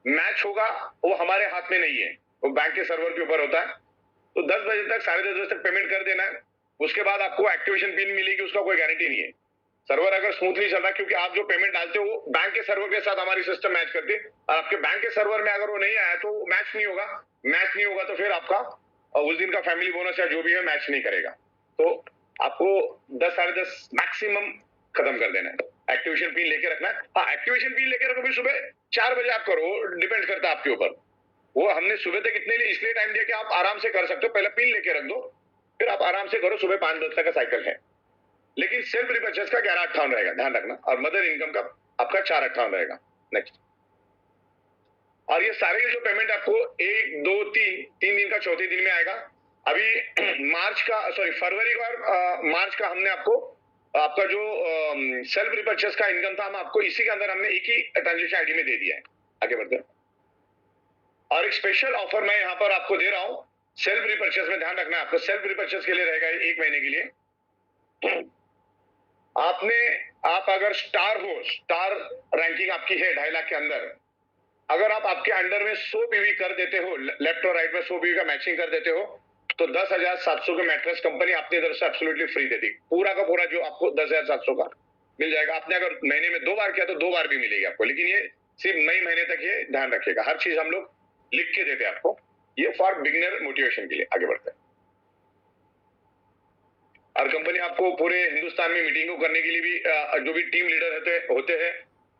मैच होगा वो हमारे हाथ में नहीं है, वो बैंक के सर्वर के ऊपर होता है। तो 10 बजे तक, साढ़े 10 बजे तक पेमेंट कर देना है। उसके बाद आपको एक्टिवेशन पिन मिलेगी, उसका कोई गारंटी नहीं है। सर्वर अगर स्मूथली चल रहा है, क्योंकि आप जो पेमेंट डालते हो बैंक के सर्वर के साथ हमारी सिस्टम मैच करती है, और आपके बैंक के सर्वर में अगर वो नहीं आया तो मैच नहीं होगा। मैच नहीं होगा तो फिर आपका उस दिन का फैमिली बोनस या जो भी है मैच नहीं करेगा। तो आपको 10 साढ़े 10 मैक्सिमम खत्म कर देना है। एक्टिवेशन पिन लेके रखना है। हाँ, एक्टिवेशन पिन लेके रखो भी सुबह 4 बजे आप करो, डिपेंड करता है आपके ऊपर। वो हमने सुबह तक इतने लिए इसलिए टाइम दिया कि आप आराम से कर सकते हो। पहले पिन लेके रख दो, फिर आप आराम से करो। सुबह 5 बजे तक का साइकिल है, लेकिन सेल्फ रिपर्चेस का 11/58 रहेगा, ध्यान रखना। और मदर इनकम का आपका 4/58 रहेगा। नेक्स्ट, और ये सारे जो पेमेंट आपको 1 2 3 दिन का चौथे दिन में आएगा। अभी फरवरी का और मार्च का हमने आपको आपका जो सेल्फ रिपर्चेस का इनकम था, हम आपको इसी के अंदर हमने एक ही ट्रांजेक्शन आईडी में दे दिया है। आगे बढ़ते हैं। और एक स्पेशल ऑफर मैं यहाँ पर आपको दे रहा हूँ सेल्फ रिपर्चेस में, ध्यान रखना है आपको, सेल्फ रिपर्चेस के लिए रहेगा 1 महीने के लिए। आप अगर स्टार हो, स्टार रैंकिंग आपकी है 2.5 लाख के अंदर, अगर आप आपके अंडर में 100 पीवी कर देते हो, लेफ्ट और राइट में 100 पीवी का मैचिंग कर देते हो, तो 10,700 का मैट्रेस कंपनी अपनी तरफ से एब्सोल्युटली फ्री देती, पूरा का पूरा जो आपको 10,700 का मिल जाएगा। आपने अगर महीने में 2 बार किया तो 2 बार भी मिलेगी आपको, लेकिन ये सिर्फ मई महीने तक, ये ध्यान रखिएगा। हर चीज हम लोग लिख के देते हैं आपको, ये फॉर बिगिनर मोटिवेशन के लिए। आगे बढ़ते हैं। और कंपनी आपको पूरे हिंदुस्तान में मीटिंगों करने के लिए भी जो भी टीम लीडर होते हैं,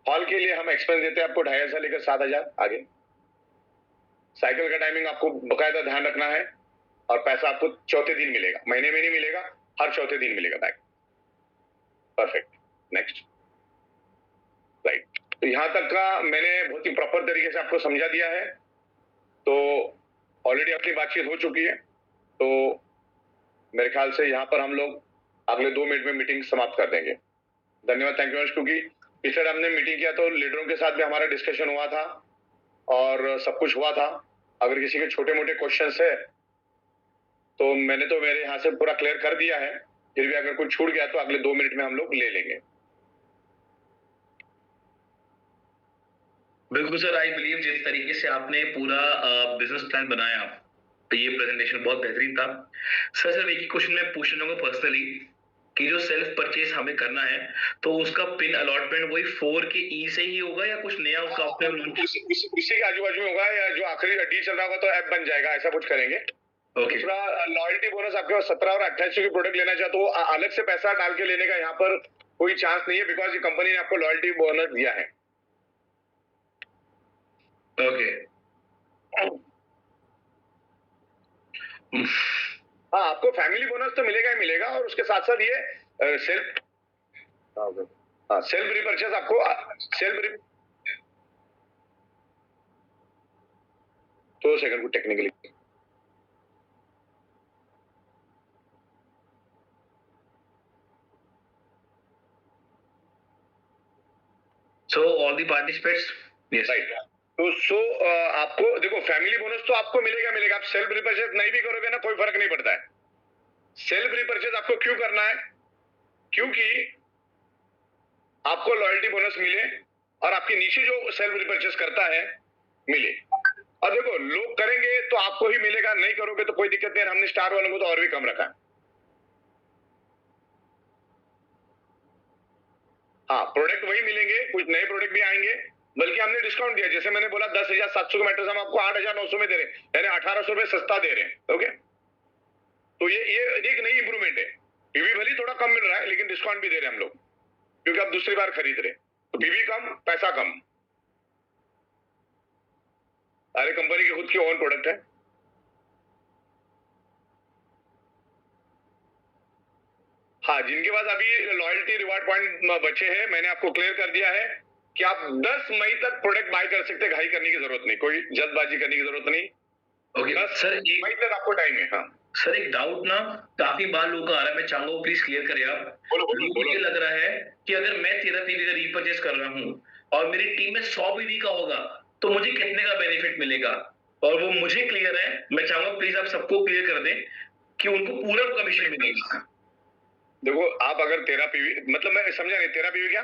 हॉल के लिए हम एक्सपेंस देते हैं आपको 2,500 से लेकर 7,000। आगे साइकिल का टाइमिंग आपको बकायदा ध्यान रखना है, और पैसा आपको चौथे दिन मिलेगा, महीने में नहीं मिलेगा, हर चौथे दिन मिलेगा बैक। Perfect, next. राइट, तो यहां तक का मैंने बहुत ही प्रॉपर तरीके से आपको समझा दिया है। तो ऑलरेडी अपनी बातचीत हो चुकी है, तो मेरे ख्याल से यहाँ पर हम लोग अगले 2 मिनट में मीटिंग समाप्त कर देंगे। धन्यवाद, थैंक यू मच। क्योंकि पिछले हमने मीटिंग किया तो लीडरों के साथ भी हमारा डिस्कशन हुआ था और सब कुछ हुआ था। अगर किसी के छोटे मोटे क्वेश्चंस है तो मैंने तो मेरे यहाँ से पूरा क्लियर कर दिया है, फिर भी अगर कुछ छूट गया तो अगले 2 मिनट में हम लोग ले लेंगे। बिल्कुल सर, आई बिलीव जिस तरीके से आपने पूरा बिजनेस प्लान बनाया, तो ये प्रेजेंटेशन बहुत बेहतरीन था। सर एक ही क्वेश्चन मैं पूछना चाहूंगा पर्सनली, कि जो सेल्फ परचेज हमें करना है तो उसका पिन अलॉटमेंट वही 4 के ई से ही होगा या कुछ नया उसका ऑप्शन उसी के आजू बाजू में होगा, या जो आखिरी डील चल रहा होगा तो ऐप बन जाएगा, ऐसा कुछ करेंगे। दूसरा लॉयल्टी बोनस आपके पास 17 और 28 की प्रोडक्ट लेना चाहते हो, अलग से पैसा डाल के लेने का यहाँ पर कोई चांस नहीं है, बिकॉज ये कंपनी ने आपको लॉयल्टी बोनस दिया है। ओके। हाँ, आपको फैमिली बोनस तो मिलेगा ही मिलेगा, और उसके साथ साथ ये सेल्फ रिपर्चेस आपको तो सेकंड को technically So all the participants, yes. Right. तो आपको देखो, फैमिली बोनस तो आपको मिलेगा। आप सेल्फ रिपर्चेस नहीं भी करोगे ना, कोई फर्क नहीं पड़ता है। सेल्फ रिपर्चेस आपको क्यों करना है? क्योंकि आपको लॉयल्टी बोनस मिले और आपके नीचे जो सेल्फ रिपर्चेस करता है मिले। और देखो, लोग करेंगे तो आपको ही मिलेगा, नहीं करोगे तो कोई दिक्कत नहीं। हमने स्टार वालों को तो और भी कम रखा है। हाँ, प्रोडक्ट वही मिलेंगे, कुछ नए प्रोडक्ट भी आएंगे, बल्कि हमने डिस्काउंट दिया। जैसे मैंने बोला 10,700 का मैट्रेस हम आपको 8,900 में दे रहे हैं, यानी 1,800 रुपए सस्ता दे रहे हैं। ओके, तो ये एक नई इंप्रूवमेंट है। पीवी भले थोड़ा कम मिल रहा है, लेकिन डिस्काउंट भी दे रहे हैं हम लोग, क्योंकि आप दूसरी बार खरीद रहे, तो पीवी कम, पैसा कम। अरे कंपनी की खुद की ओन प्रोडक्ट है। हाँ, जिनके पास अभी लॉयल्टी रिवार्ड पॉइंट बचे हैं, मैंने आपको क्लियर कर दिया है कि आप 10 मई तक प्रोडक्ट बाय कर सकते हैं। घाई करने की जरूरत नहीं, कोई जल्दबाजी करने की जरूरत नहीं। ओके सर, 10 मई तक आपको टाइम है। हाँ सर, एक डाउट ना काफी बार लोगों का आ रहा है, मैं चाहूंगा प्लीज क्लियर करें आप। मुझे लग रहा है कि अगर मैं 13 पीवी का रीपरचेज कर रहा हूँ और मेरी टीम में 100 पीवी का होगा, तो मुझे कितने का बेनिफिट मिलेगा? और वो मुझे क्लियर है, मैं चाहूंगा प्लीज आप सबको क्लियर कर दें कि उनको पूरा कमीशन मिलेगा। देखो, आप अगर 13 पीवी, मतलब मैं समझा नहीं, 13 पीवी क्या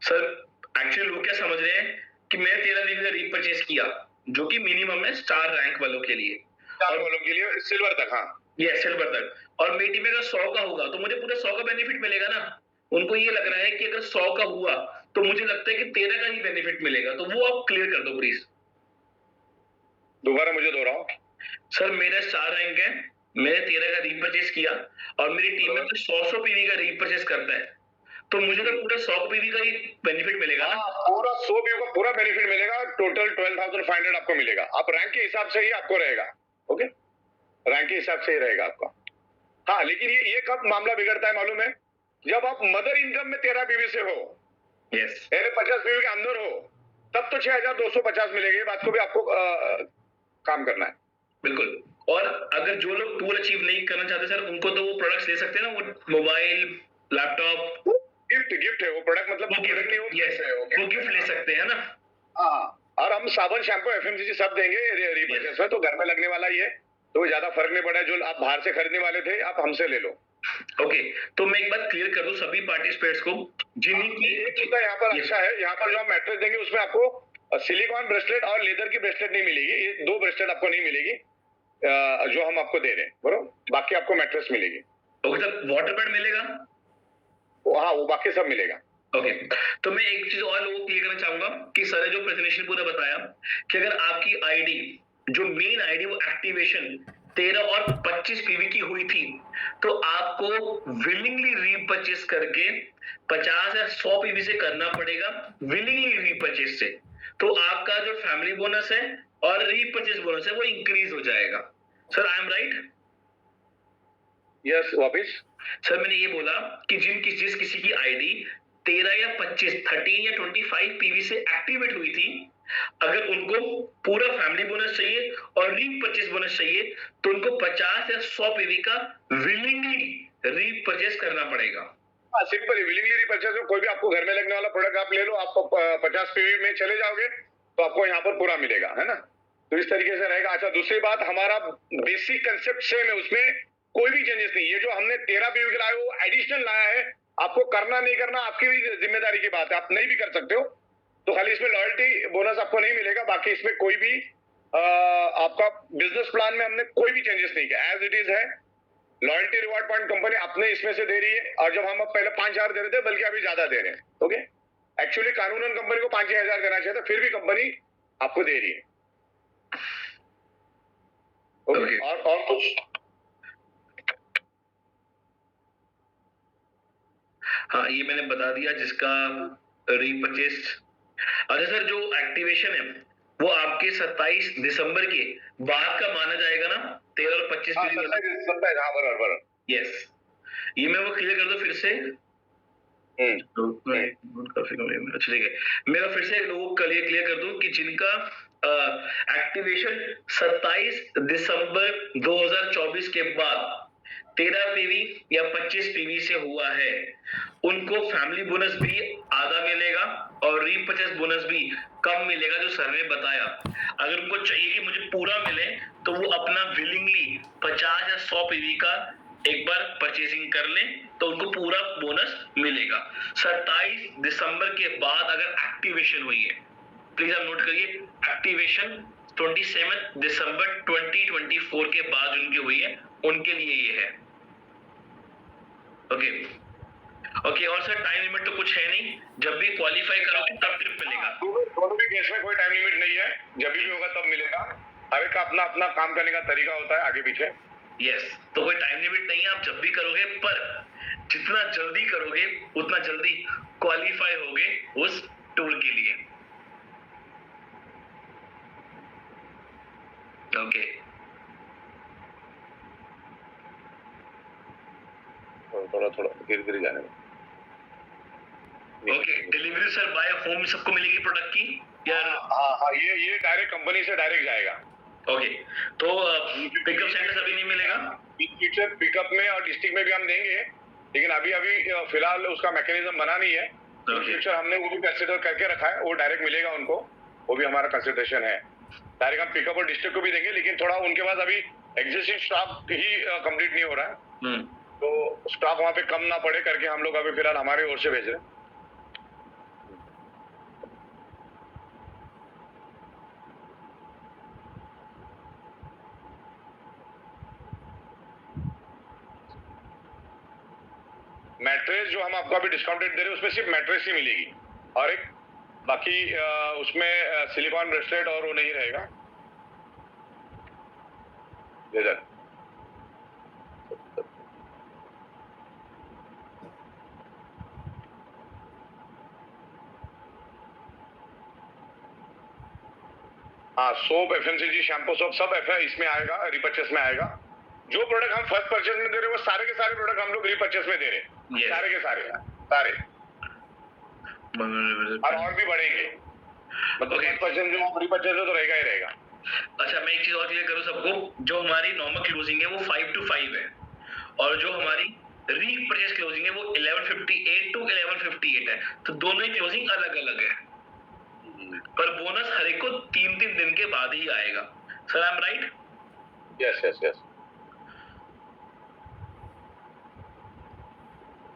सर? एक्चुअली लोग क्या समझ रहे हैं कि मैं 13 पीवी का रीपरचेज किया, जो कि मिनिमम है स्टार रैंक वालों के लिए, स्टार वालों के लिए, सिल्वर तक। हाँ, ये सिल्वर तक, और मेरी टीम में अगर 100 का होगा तो मुझे पूरा 100 का बेनिफिट मिलेगा ना। उनको ये लग रहा है कि अगर 100 का हुआ तो मुझे लगता है कि 13 का ही बेनिफिट मिलेगा, तो वो आप क्लियर कर दो प्लीज। दोबारा मुझे दोहराओ। सर, मेरा स्टार रैंक है, मैंने 13 का रीपरचेज किया और मेरी टीम में तो 100 पीवी का रीपरचेज करता है, तो मुझे तो पूरा 100 पीवी का ही बेनिफिट मिलेगा ना? पूरा 100 पीवी का पूरा बेनिफिट मिलेगा। टोटल 12,500 आपको मिलेगा। आप रैंक के हिसाब से ही आपको रहेगा। ओके, रैंक के हिसाब से ही रहेगा आपका। हाँ, लेकिन ये कब मामला बिगड़ता है मालूम है? जब आप मदर इनकम में 13 पीवी से हो, यस, 50 पीवी के अंदर हो, तब तो 6,250 मिलेगी। बात को भी आपको काम करना है। बिल्कुल। और अगर जो लोग टूर अचीव नहीं करना चाहते सर, उनको तो वो प्रोडक्ट्स ले सकते हैं ना, वो मोबाइल, लैपटॉप, गिफ्ट है वो प्रोडक्ट, मतलब वो प्रोडक्ट नहीं, यस, वो गिफ्ट ले सकते हैं ना। हाँ, और हम साबुन, शैम्पू, एफएमसीजी सब देंगे रिपर्चेस में, तो घर में लगने वाला ही है, तो ज्यादा फर्क नहीं पड़ा। जो आप बाहर से खरीदने वाले थे, आप हमसे ले लो। ओके, तो मैं एक बात क्लियर कर दूं सभी पार्टिसिपेंट्स को, जिनकी यहाँ पर अच्छा है, यहाँ पर जो हम मैट्रेस देंगे उसमें आपको सिलिकॉन ब्रेसलेट और लेदर की ब्रेसलेट नहीं मिलेगी, ये 2 ब्रेसलेट आपको नहीं मिलेगी जो हम आपको दे रहे हैं, बरोबर। बाकी आपको मैट्रेस मिलेगी। ओके सर, वाटर पैड मिलेगा? हाँ, वो बाकी सब मिलेगा। ओके, तो मैं एक चीज और लोगों को क्लियर करना चाहूंगा कि सर ने जो प्रेजेंटेशन पूरा बताया कि अगर आपकी आईडी, जो मेन आईडी, वो एक्टिवेशन 13 और 25 पीवी की हुई थी, तो आपको विलिंगली रीपरचेस करके 50 या 100 पीवी से करना पड़ेगा, विलिंगली रीपरचेस से। तो आपका जो फैमिली बोनस है और रीपरचेस बोनस है वो इंक्रीज हो जाएगा। Sir I am right? Yes, वापिस सर मैंने ये बोला कि जिस किसी की आईडी 13 या 25, 13 या 25 पीवी से एक्टिवेट हुई थी, अगर उनको पूरा फैमिली बोनस चाहिए और रीपरचेस बोनस चाहिए, तो उनको 50 या 100 पीवी का विलिंगली रीपरचेस करना पड़ेगा। हाँ, सिंपल है, विलिंगली रीपरचेस में कोई भी आपको घर में लगने वाला प्रोडक्ट आप ले लो, आप 50 पीवी में चले जाओगे तो आपको यहाँ पर पूरा मिलेगा, है ना। तो इस तरीके से रहेगा। अच्छा, दूसरी बात, हमारा बेसिक कंसेप्ट सेम है, उसमें कोई भी चेंजेस नहीं। ये जो हमने 13 पीवी के लाया वो एडिशनल लाया है, आपको करना नहीं करना आपकी भी जिम्मेदारी की बात है, आप नहीं भी कर सकते हो। तो खाली इसमें लॉयल्टी बोनस आपको नहीं मिलेगा, बाकी इसमें कोई भी आपका बिजनेस प्लान में हमने कोई भी चेंजेस नहीं किया, एज इट इज है। लॉयल्टी रिवॉर्ड पॉइंट कंपनी अपने इसमें से दे रही है, और जब हम अब पहले 5,000 दे रहे थे, बल्कि अभी ज्यादा दे रहे हैं। ओके, एक्चुअली कानूनन कंपनी को 5,000 देना चाहिए था, फिर भी कंपनी आपको दे रही है। ओके, और कुछ? हाँ, ये मैंने बता दिया जिसका रीपरचेस। अच्छा सर, जो एक्टिवेशन है वो आपके 27 दिसंबर के बाद का माना जाएगा ना? 13 और 25 हाँ, 27, हाँ, बराबर। यस, ये मैं वो क्लियर कर दूं फिर से। अच्छा ठीक है, मैं फिर से लोगों को क्लियर कर दूं कि जिनका एक्टिवेशन 27 दिसंबर 2024 के बाद 13 पीवी या 25 पीवी से हुआ है, उनको फैमिली बोनस भी आधा मिलेगा और रीपरचेस बोनस भी कम मिलेगा, जो सर ने बताया। अगर उनको चाहिए कि मुझे पूरा मिले, तो वो अपना विलिंगली 50 या 100 पीवी का एक बार परचेसिंग कर लें, तो उनको पूरा बोनस मिलेगा। 27 दिसंबर के बाद अगर एक्टिवेशन हुई है, प्लीज आप नोट करिए, एक्टिवेशन 27 दिसंबर 2024 के बाद उनकी हुई है, उनके लिए ये है। ओके ओके, और सर टाइम लिमिट तो कुछ है नहीं, जब भी क्वालिफाई करोगे तब ट्रिप मिलेगा। दोनों भी केस में कोई टाइम लिमिट नहीं है, जब भी होगा तब मिलेगा। हर एक का अपना अपना काम करने का तरीका होता है, आगे पीछे। यस, तो कोई टाइम लिमिट नहीं है, आप जब भी करोगे, पर जितना जल्दी करोगे उतना जल्दी क्वालिफाई होगे उस टूर के लिए। ओके, थोड़ा थोड़ा धीरे धीरे जाने में। Okay, delivery sir by home सबको मिलेगी प्रोडक्ट की या? हाँ, ये डायरेक्ट कंपनी से डायरेक्ट जाएगा। ओके, तो पिकअप सेंटर अभी नहीं मिलेगा? फ्यूचर पिकअप में और डिस्ट्रिक्ट में भी हम देंगे, लेकिन अभी फिलहाल उसका मैकेनिज्म बना नहीं है। फ्यूचर हमने वो भी कंसिडर करके रखा है, वो डायरेक्ट मिलेगा उनको, वो भी हमारा कंसिडरेशन है। डायरेक्ट हम पिकअप और डिस्ट्रिक्ट को भी देंगे, लेकिन थोड़ा उनके पास अभी एग्जिस्टिंग स्टॉक ही कंप्लीट नहीं हो रहा है, तो स्टॉक वहां पे कम ना पड़े करके हम लोग अभी फिलहाल हमारे ओर से भेज रहे हैं। मैट्रेस जो हम आपको अभी डिस्काउंटेड दे रहे हैं, उसमें सिर्फ मैट्रेस ही मिलेगी, और एक बाकी उसमें सिलिकॉन ब्रेसलेट और वो नहीं रहेगा। इधर हाँ, सोप, एफएमसीजी, शैम्पू, सोप सब इसमें आएगा, रिपर्चेस में आएगा। जो प्रोडक्ट हम फर्स्ट परचेज में दे रहे हैं, वो सारे के सारे प्रोडक्ट हम लोग रिपर्चेस में दे रहे हैं। Yes. सारे के सारे और भी बढ़ेंगे, मतलब फर्स्ट परचेज जो रिपर्चेज है तो रहेगा ही रहेगा। अच्छा, मैं एक चीज और क्लियर करूं सबको, जो हमारी नॉर्मल क्लोजिंग है वो 5 to 5 है, और जो हमारी रीपरचेज क्लोजिंग है वो 1158 to 1158 है, तो दोनों ही क्लोजिंग अलग अलग है, पर बोनस हर एक को 3-3 दिन के बाद ही आएगा। Sir I am right? Yes yes yes,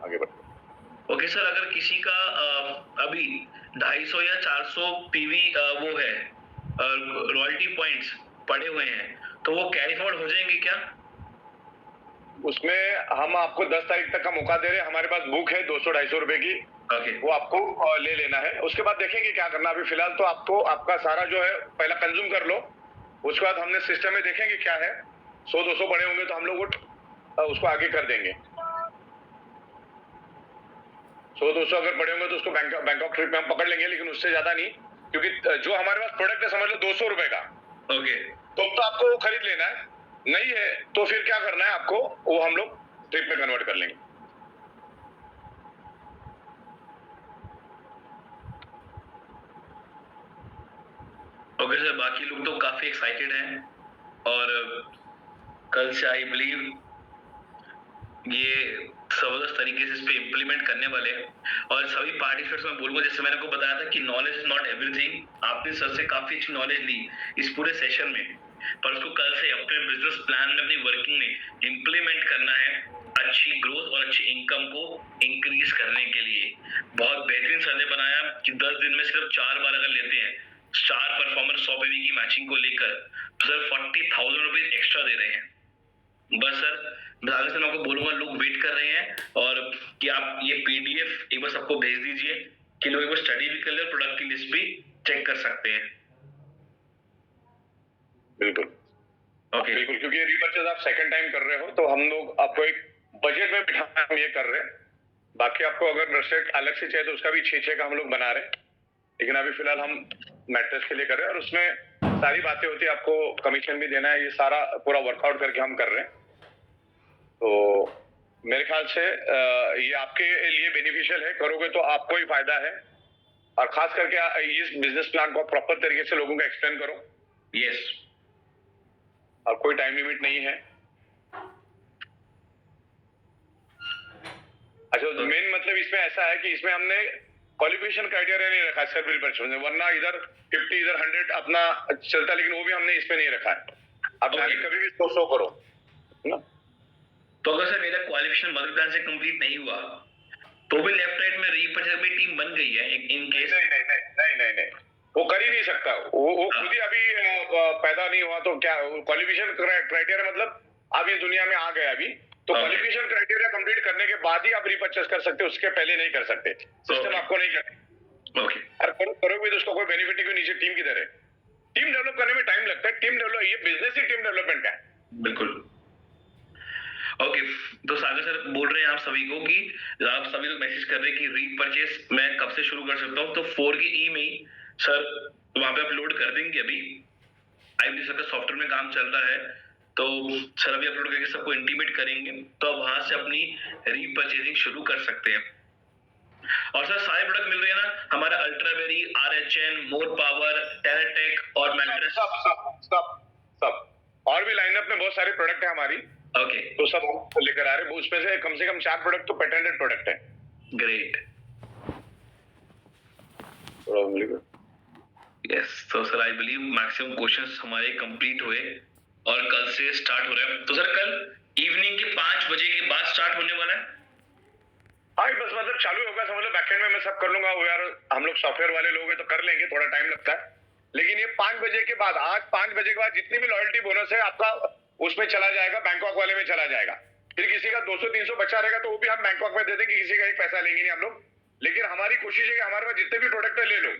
आगे बढ़ो। ओके सर, अगर किसी का अभी 250 या 400 पीवी वो है रॉयल्टी पॉइंट्स पड़े हुए हैं, तो वो कैरी फॉरवर्ड हो जाएंगे क्या? उसमें हम आपको 10 तारीख तक का मौका दे रहे हैं, हमारे पास बुक है 200-250 रुपए की, ओके वो आपको ले लेना है। उसके बाद देखेंगे क्या करना। अभी फिलहाल तो आपको आपका सारा जो है पहला कंज्यूम कर लो, उसके बाद हमने सिस्टम में देखेंगे क्या है। 100-200 पड़े होंगे तो हम लोग उसको आगे कर देंगे। 100-200 अगर पड़े होंगे तो उसको बैंकॉक ट्रिप में हम पकड़ लेंगे, लेकिन उससे ज्यादा नहीं, क्योंकि जो हमारे पास प्रोडक्ट है समझ लो 200 रुपए का, ओके तो आपको वो खरीद लेना है। नहीं है तो फिर क्या करना है आपको, वो हम लोग ट्रिप में कन्वर्ट कर लेंगे। ओके सर, बाकी लोग तो काफी एक्साइटेड हैं, और कल से आई बिलीव ये जबरदस्त तरीके से इस पे इम्प्लीमेंट करने वाले हैं। और सभी पार्टिसिपेंट्स में बोलूंगा, जैसे मैंने को बताया था कि नॉलेज इज नॉट एवरीथिंग, आपने सर से काफी अच्छी नॉलेज ली इस पूरे सेशन में, पर उसको कल से अपने बिजनेस प्लान में, अपनी वर्किंग में इम्प्लीमेंट करना है, अच्छी ग्रोथ और अच्छी इनकम को इंक्रीज करने के लिए। बहुत बेहतरीन सर ने बनाया कि 10 दिन में सिर्फ 4 बार अगर लेते हैं स्टार परफॉर्मर 100 पीवी की मैचिंग को लेकर, तो सर 40,000 रुपीज एक्स्ट्रा दे रहे हैं। बस सर, मैं आगे से आपको बोलूंगा, लोग वेट कर रहे हैं, और कि आप ये पीडीएफ एक बार सबको भेज दीजिए कि लोग एक बार स्टडी भी कर ले और प्रोडक्ट की लिस्ट भी चेक कर सकते हैं। बिल्कुल ओके बिल्कुल, क्योंकि रीपर्चेज आप सेकंड टाइम कर रहे हो तो हम लोग आपको एक बजट में बिठा हम ये कर रहे हैं। बाकी आपको अगर ब्रेसलेट अलग से चाहिए तो उसका भी 6 का हम लोग बना रहे हैं, लेकिन अभी फिलहाल हम मैट्रेस के लिए कर रहे हैं, और उसमें सारी बातें होती है, आपको कमीशन भी देना है, ये सारा पूरा वर्कआउट करके हम कर रहे हैं। तो मेरे ख्याल से ये आपके लिए बेनिफिशियल है, करोगे तो आपको ही फायदा है, और खास करके इस बिजनेस प्लान को प्रॉपर तरीके से लोगों को एक्सप्लेन करो। यस, और कोई टाइम लिमिट नहीं है। अच्छा, मेन मतलब इसमें ऐसा है कि इसमें हमने क्वालिफिकेशन क्राइटेरिया नहीं रखा है सर परचेज में, वरना इधर 50 इधर 100 अपना चलता, लेकिन वो भी हमने इसमें नहीं रखा है। आप Okay. कभी भी 100 करो ना। तो अगर सर मेरा क्वालिफिकेशन मदर प्लान से कंप्लीट नहीं हुआ, तो भी लेफ्ट राइट में रीपर्चेज में टीम बन गई है इन केस? नहीं, वो कर ही नहीं सकता, वो खुद ही अभी पैदा नहीं हुआ, तो क्या क्वालिफिकेशन क्राइटेरिया मतलब आप इस दुनिया में आ गए अभी, तो क्वालिफिकेशन क्राइटेरिया कंप्लीट करने के बाद ही आप रीपर्चेज कर सकते हो, उसके पहले नहीं कर सकते। सिस्टम आपको नहीं करना। ओके, और करोगे तो उसका कोई बेनिफिट नहीं, नीचे टीम किधर है? टीम डेवलप करने में टाइम लगता है, टीम डेवलप, ये बिजनेस ही टीम डेवलपमेंट है। बिल्कुल। ओके, तो सागर सर बोल रहे हैं आप सभी को कि आप सभी लोग मैसेज कर रहे हैं कि रीपर्चेज मैं कब से शुरू कर सकता हूँ, तो 4 के ई में ही सर वहां पे अपलोड कर देंगे। अभी आईबी सर का सॉफ्टवेयर में काम चल रहा है, तो सर अभी अपलोड करके सबको इंटीमेट करेंगे, तो आप वहां से अपनी रीपर्चेजिंग शुरू कर सकते हैं। और सर सारे प्रोडक्ट मिल रहे हैं ना, हमारा अल्ट्रावेरी, आरएचएन, मोर पावर, टेराटेक और मैट्रेस, सब और भी लाइनअप में बहुत सारे प्रोडक्ट है हमारी। ओके, तो सब लेकर आ रहे हैं, उसमें से कम 4 प्रोडक्ट तो पेटेंटेड प्रोडक्ट है। Great, yes. तो sir I believe maximum questions हमारे कंप्लीट हुए और कल से स्टार्ट हो रहा है। तो सर कल इवनिंग के 5 बजे के बाद स्टार्ट होने वाला है? हाँ, बस मतलब चालू होगा, समझ लो बैकएंड में मैं सब कर लूंगा। वो यार हम लोग सॉफ्टवेयर वाले लोग हैं तो कर लेंगे, थोड़ा टाइम लगता है, लेकिन ये 5 बजे के बाद, आज 5 बजे के बाद जितनी भी लॉयल्टी बोनस है आपका उसमें चला जाएगा, बैंकॉक वाले में चला जाएगा। फिर किसी का 200-300 बचा रहेगा तो वो भी हम बैंकॉक में दे देंगे, किसी का एक पैसा लेंगे नहीं हम लोग। लेकिन हमारी कोशिश है कि हमारे पास जितने भी प्रोडक्ट है ले लो,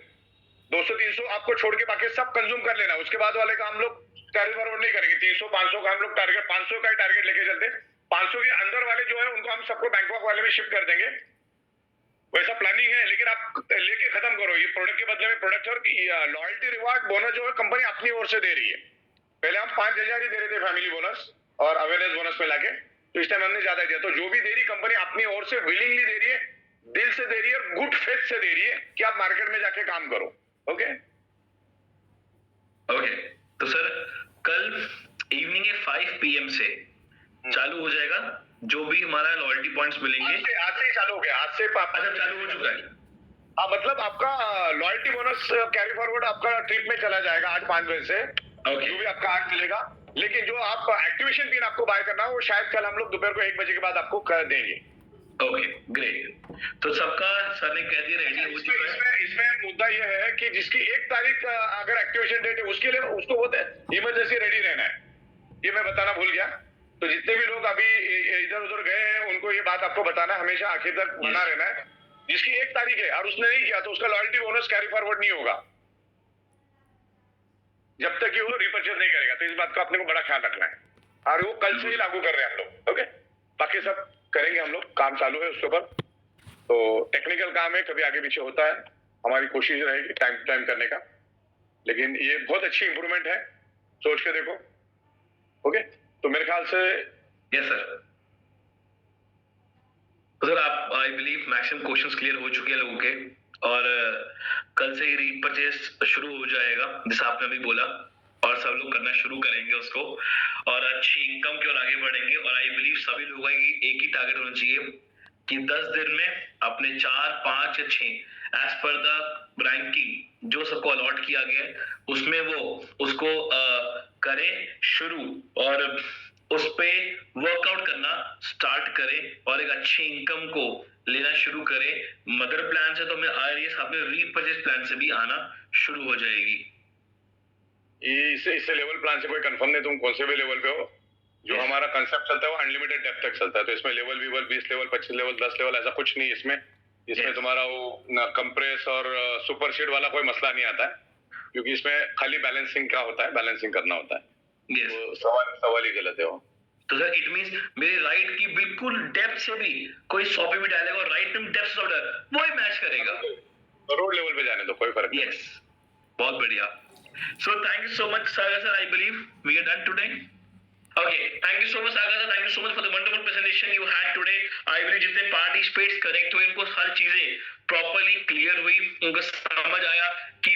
200-300 आपको छोड़ के बाकी सब कंज्यूम कर लेना। उसके बाद वाले का हम लोग कैरी फॉरवर्ड नहीं करेंगे। 300-500 का हम लोग टारगेट, 500 का ही टारगेट लेके चलते। 500 के अंदर वाले जो है उनको हम सबको बैंकॉक वाले में शिफ्ट कर देंगे, वैसा प्लानिंग है। लेकिन आप लेके खत्म करो ये प्रोडक्ट के बदले में प्रोडक्ट, और लॉयल्टी रिवार्ड बोनस जो है कंपनी अपनी ओर से दे रही है। पहले हम 5,000 ही दे रहे थे फैमिली बोनस और अवेयरनेस बोनस में लाके, तो इस टाइम हमने ज्यादा दिया। तो जो भी दे रही कंपनी अपनी ओर से विलिंगली दे रही है, दिल से दे रही है, गुड फेथ से दे रही है कि आप मार्केट में जाके काम करो। ओके ओके, तो सर कल इवनिंग के 5 PM से चालू हो जाएगा जो भी हमारा लॉयल्टी पॉइंट्स मिलेंगे। आज से ही चालू हो गया, आज से अच्छा चालू हो चुका है। हाँ, मतलब आपका लॉयल्टी बोनस कैरी फॉरवर्ड आपका ट्रिप में चला जाएगा आज 5 बजे से। ओके जो भी आपका आज मिलेगा, लेकिन जो आप एक्टिवेशन पिन आपको बाय करना है वो शायद कल हम लोग दोपहर को 1 बजे के बाद आपको कर देंगे। Okay great. तो सबका सर ने कह दिया रेडी हो चुका है। इसमें मुद्दा यह है कि जिसकी 1 तारीख अगर एक्टिवेशन डेट है उसके लिए उसको बहुत इमरजेंसी रेडी रहना है, ये मैं बताना भूल गया। तो जितने भी लोग अभी इधर उधर गए हैं उनको ये बात आपको बताना है, हमेशा आखिर तक बना रहना है। जिसकी 1 तारीख है और उसने नहीं किया तो उसका लॉयल्टी बोनस कैरी फॉरवर्ड नहीं होगा जब तक कि वो रिपर्चेज नहीं करेगा। तो इस बात का अपने को बड़ा ख्याल रखना है और वो कल से ही लागू कर रहे हैं हम लोग। ओके, बाकी सब करेंगे हम लोग, काम चालू है उसके ऊपर। तो टेक्निकल काम है, कभी आगे पीछे होता है, हमारी कोशिश रहेगी टाइम टू टाइम करने का, लेकिन ये बहुत अच्छी इंप्रूवमेंट है, सोच के देखो। ओके, तो मेरे ख्याल से यस सर। तो सर आप आई बिलीव मैक्सिमम क्वेश्चंस क्लियर हो चुके हैं लोगों के और कल से ही रीपरचेज शुरू हो जाएगा जैसा आपने अभी बोला और सब लोग करना शुरू करेंगे उसको और अच्छी इनकम की ओर आगे बढ़ेंगे। और आई बिलीव सभी लोगों की एक ही टारगेट होना चाहिए कि 10 दिन में अपने 4, 5 या 6 एज पर द रैंकिंग जो सबको अलॉट किया गया है उसमें वो उसको करें शुरू और उस पे वर्कआउट करना स्टार्ट करें और एक अच्छी इनकम को लेना शुरू करें। मदर प्लान से तो मैं आ रही है साथ में रीपरचेज प्लान से भी आना शुरू हो जाएगी। इससे लेवल प्लान से कोई कंफर्म नहीं, तुम कौन से भी लेवल पे हो। जो हमारा कंसेप्ट चलता है वो अनलिमिटेड डेप्थ तक चलता है, तो इसमें लेवल 20 लेवल 25 लेवल 10 लेवल ऐसा कुछ नहीं इसमें। इसमें तुम्हारा वो कंप्रेस और सुपर शीट वाला कोई मसला नहीं आता है, क्योंकि इसमें खाली बैलेंसिंग का होता है, बैलेंसिंग करना होता है। तो सवाल ही गलत है वो। तो सर इट मींस मेरे राइट की बिल्कुल डेप्थ से भी कोई 100 पे भी डालेगा और राइट में डेप्थ से वो ही मैच करेगा। रोड लेवल पे जाने दो, कोई फर्क नहीं। यस, बहुत बढ़िया। So thank you so much Sagar sir, I believe we are done today. Okay, thank you so much Sagar sir, thank you so much for the wonderful presentation you had today. I believe जितने participates correct हुए इनको हर चीजें properly clear हुई, उनको समझ आया कि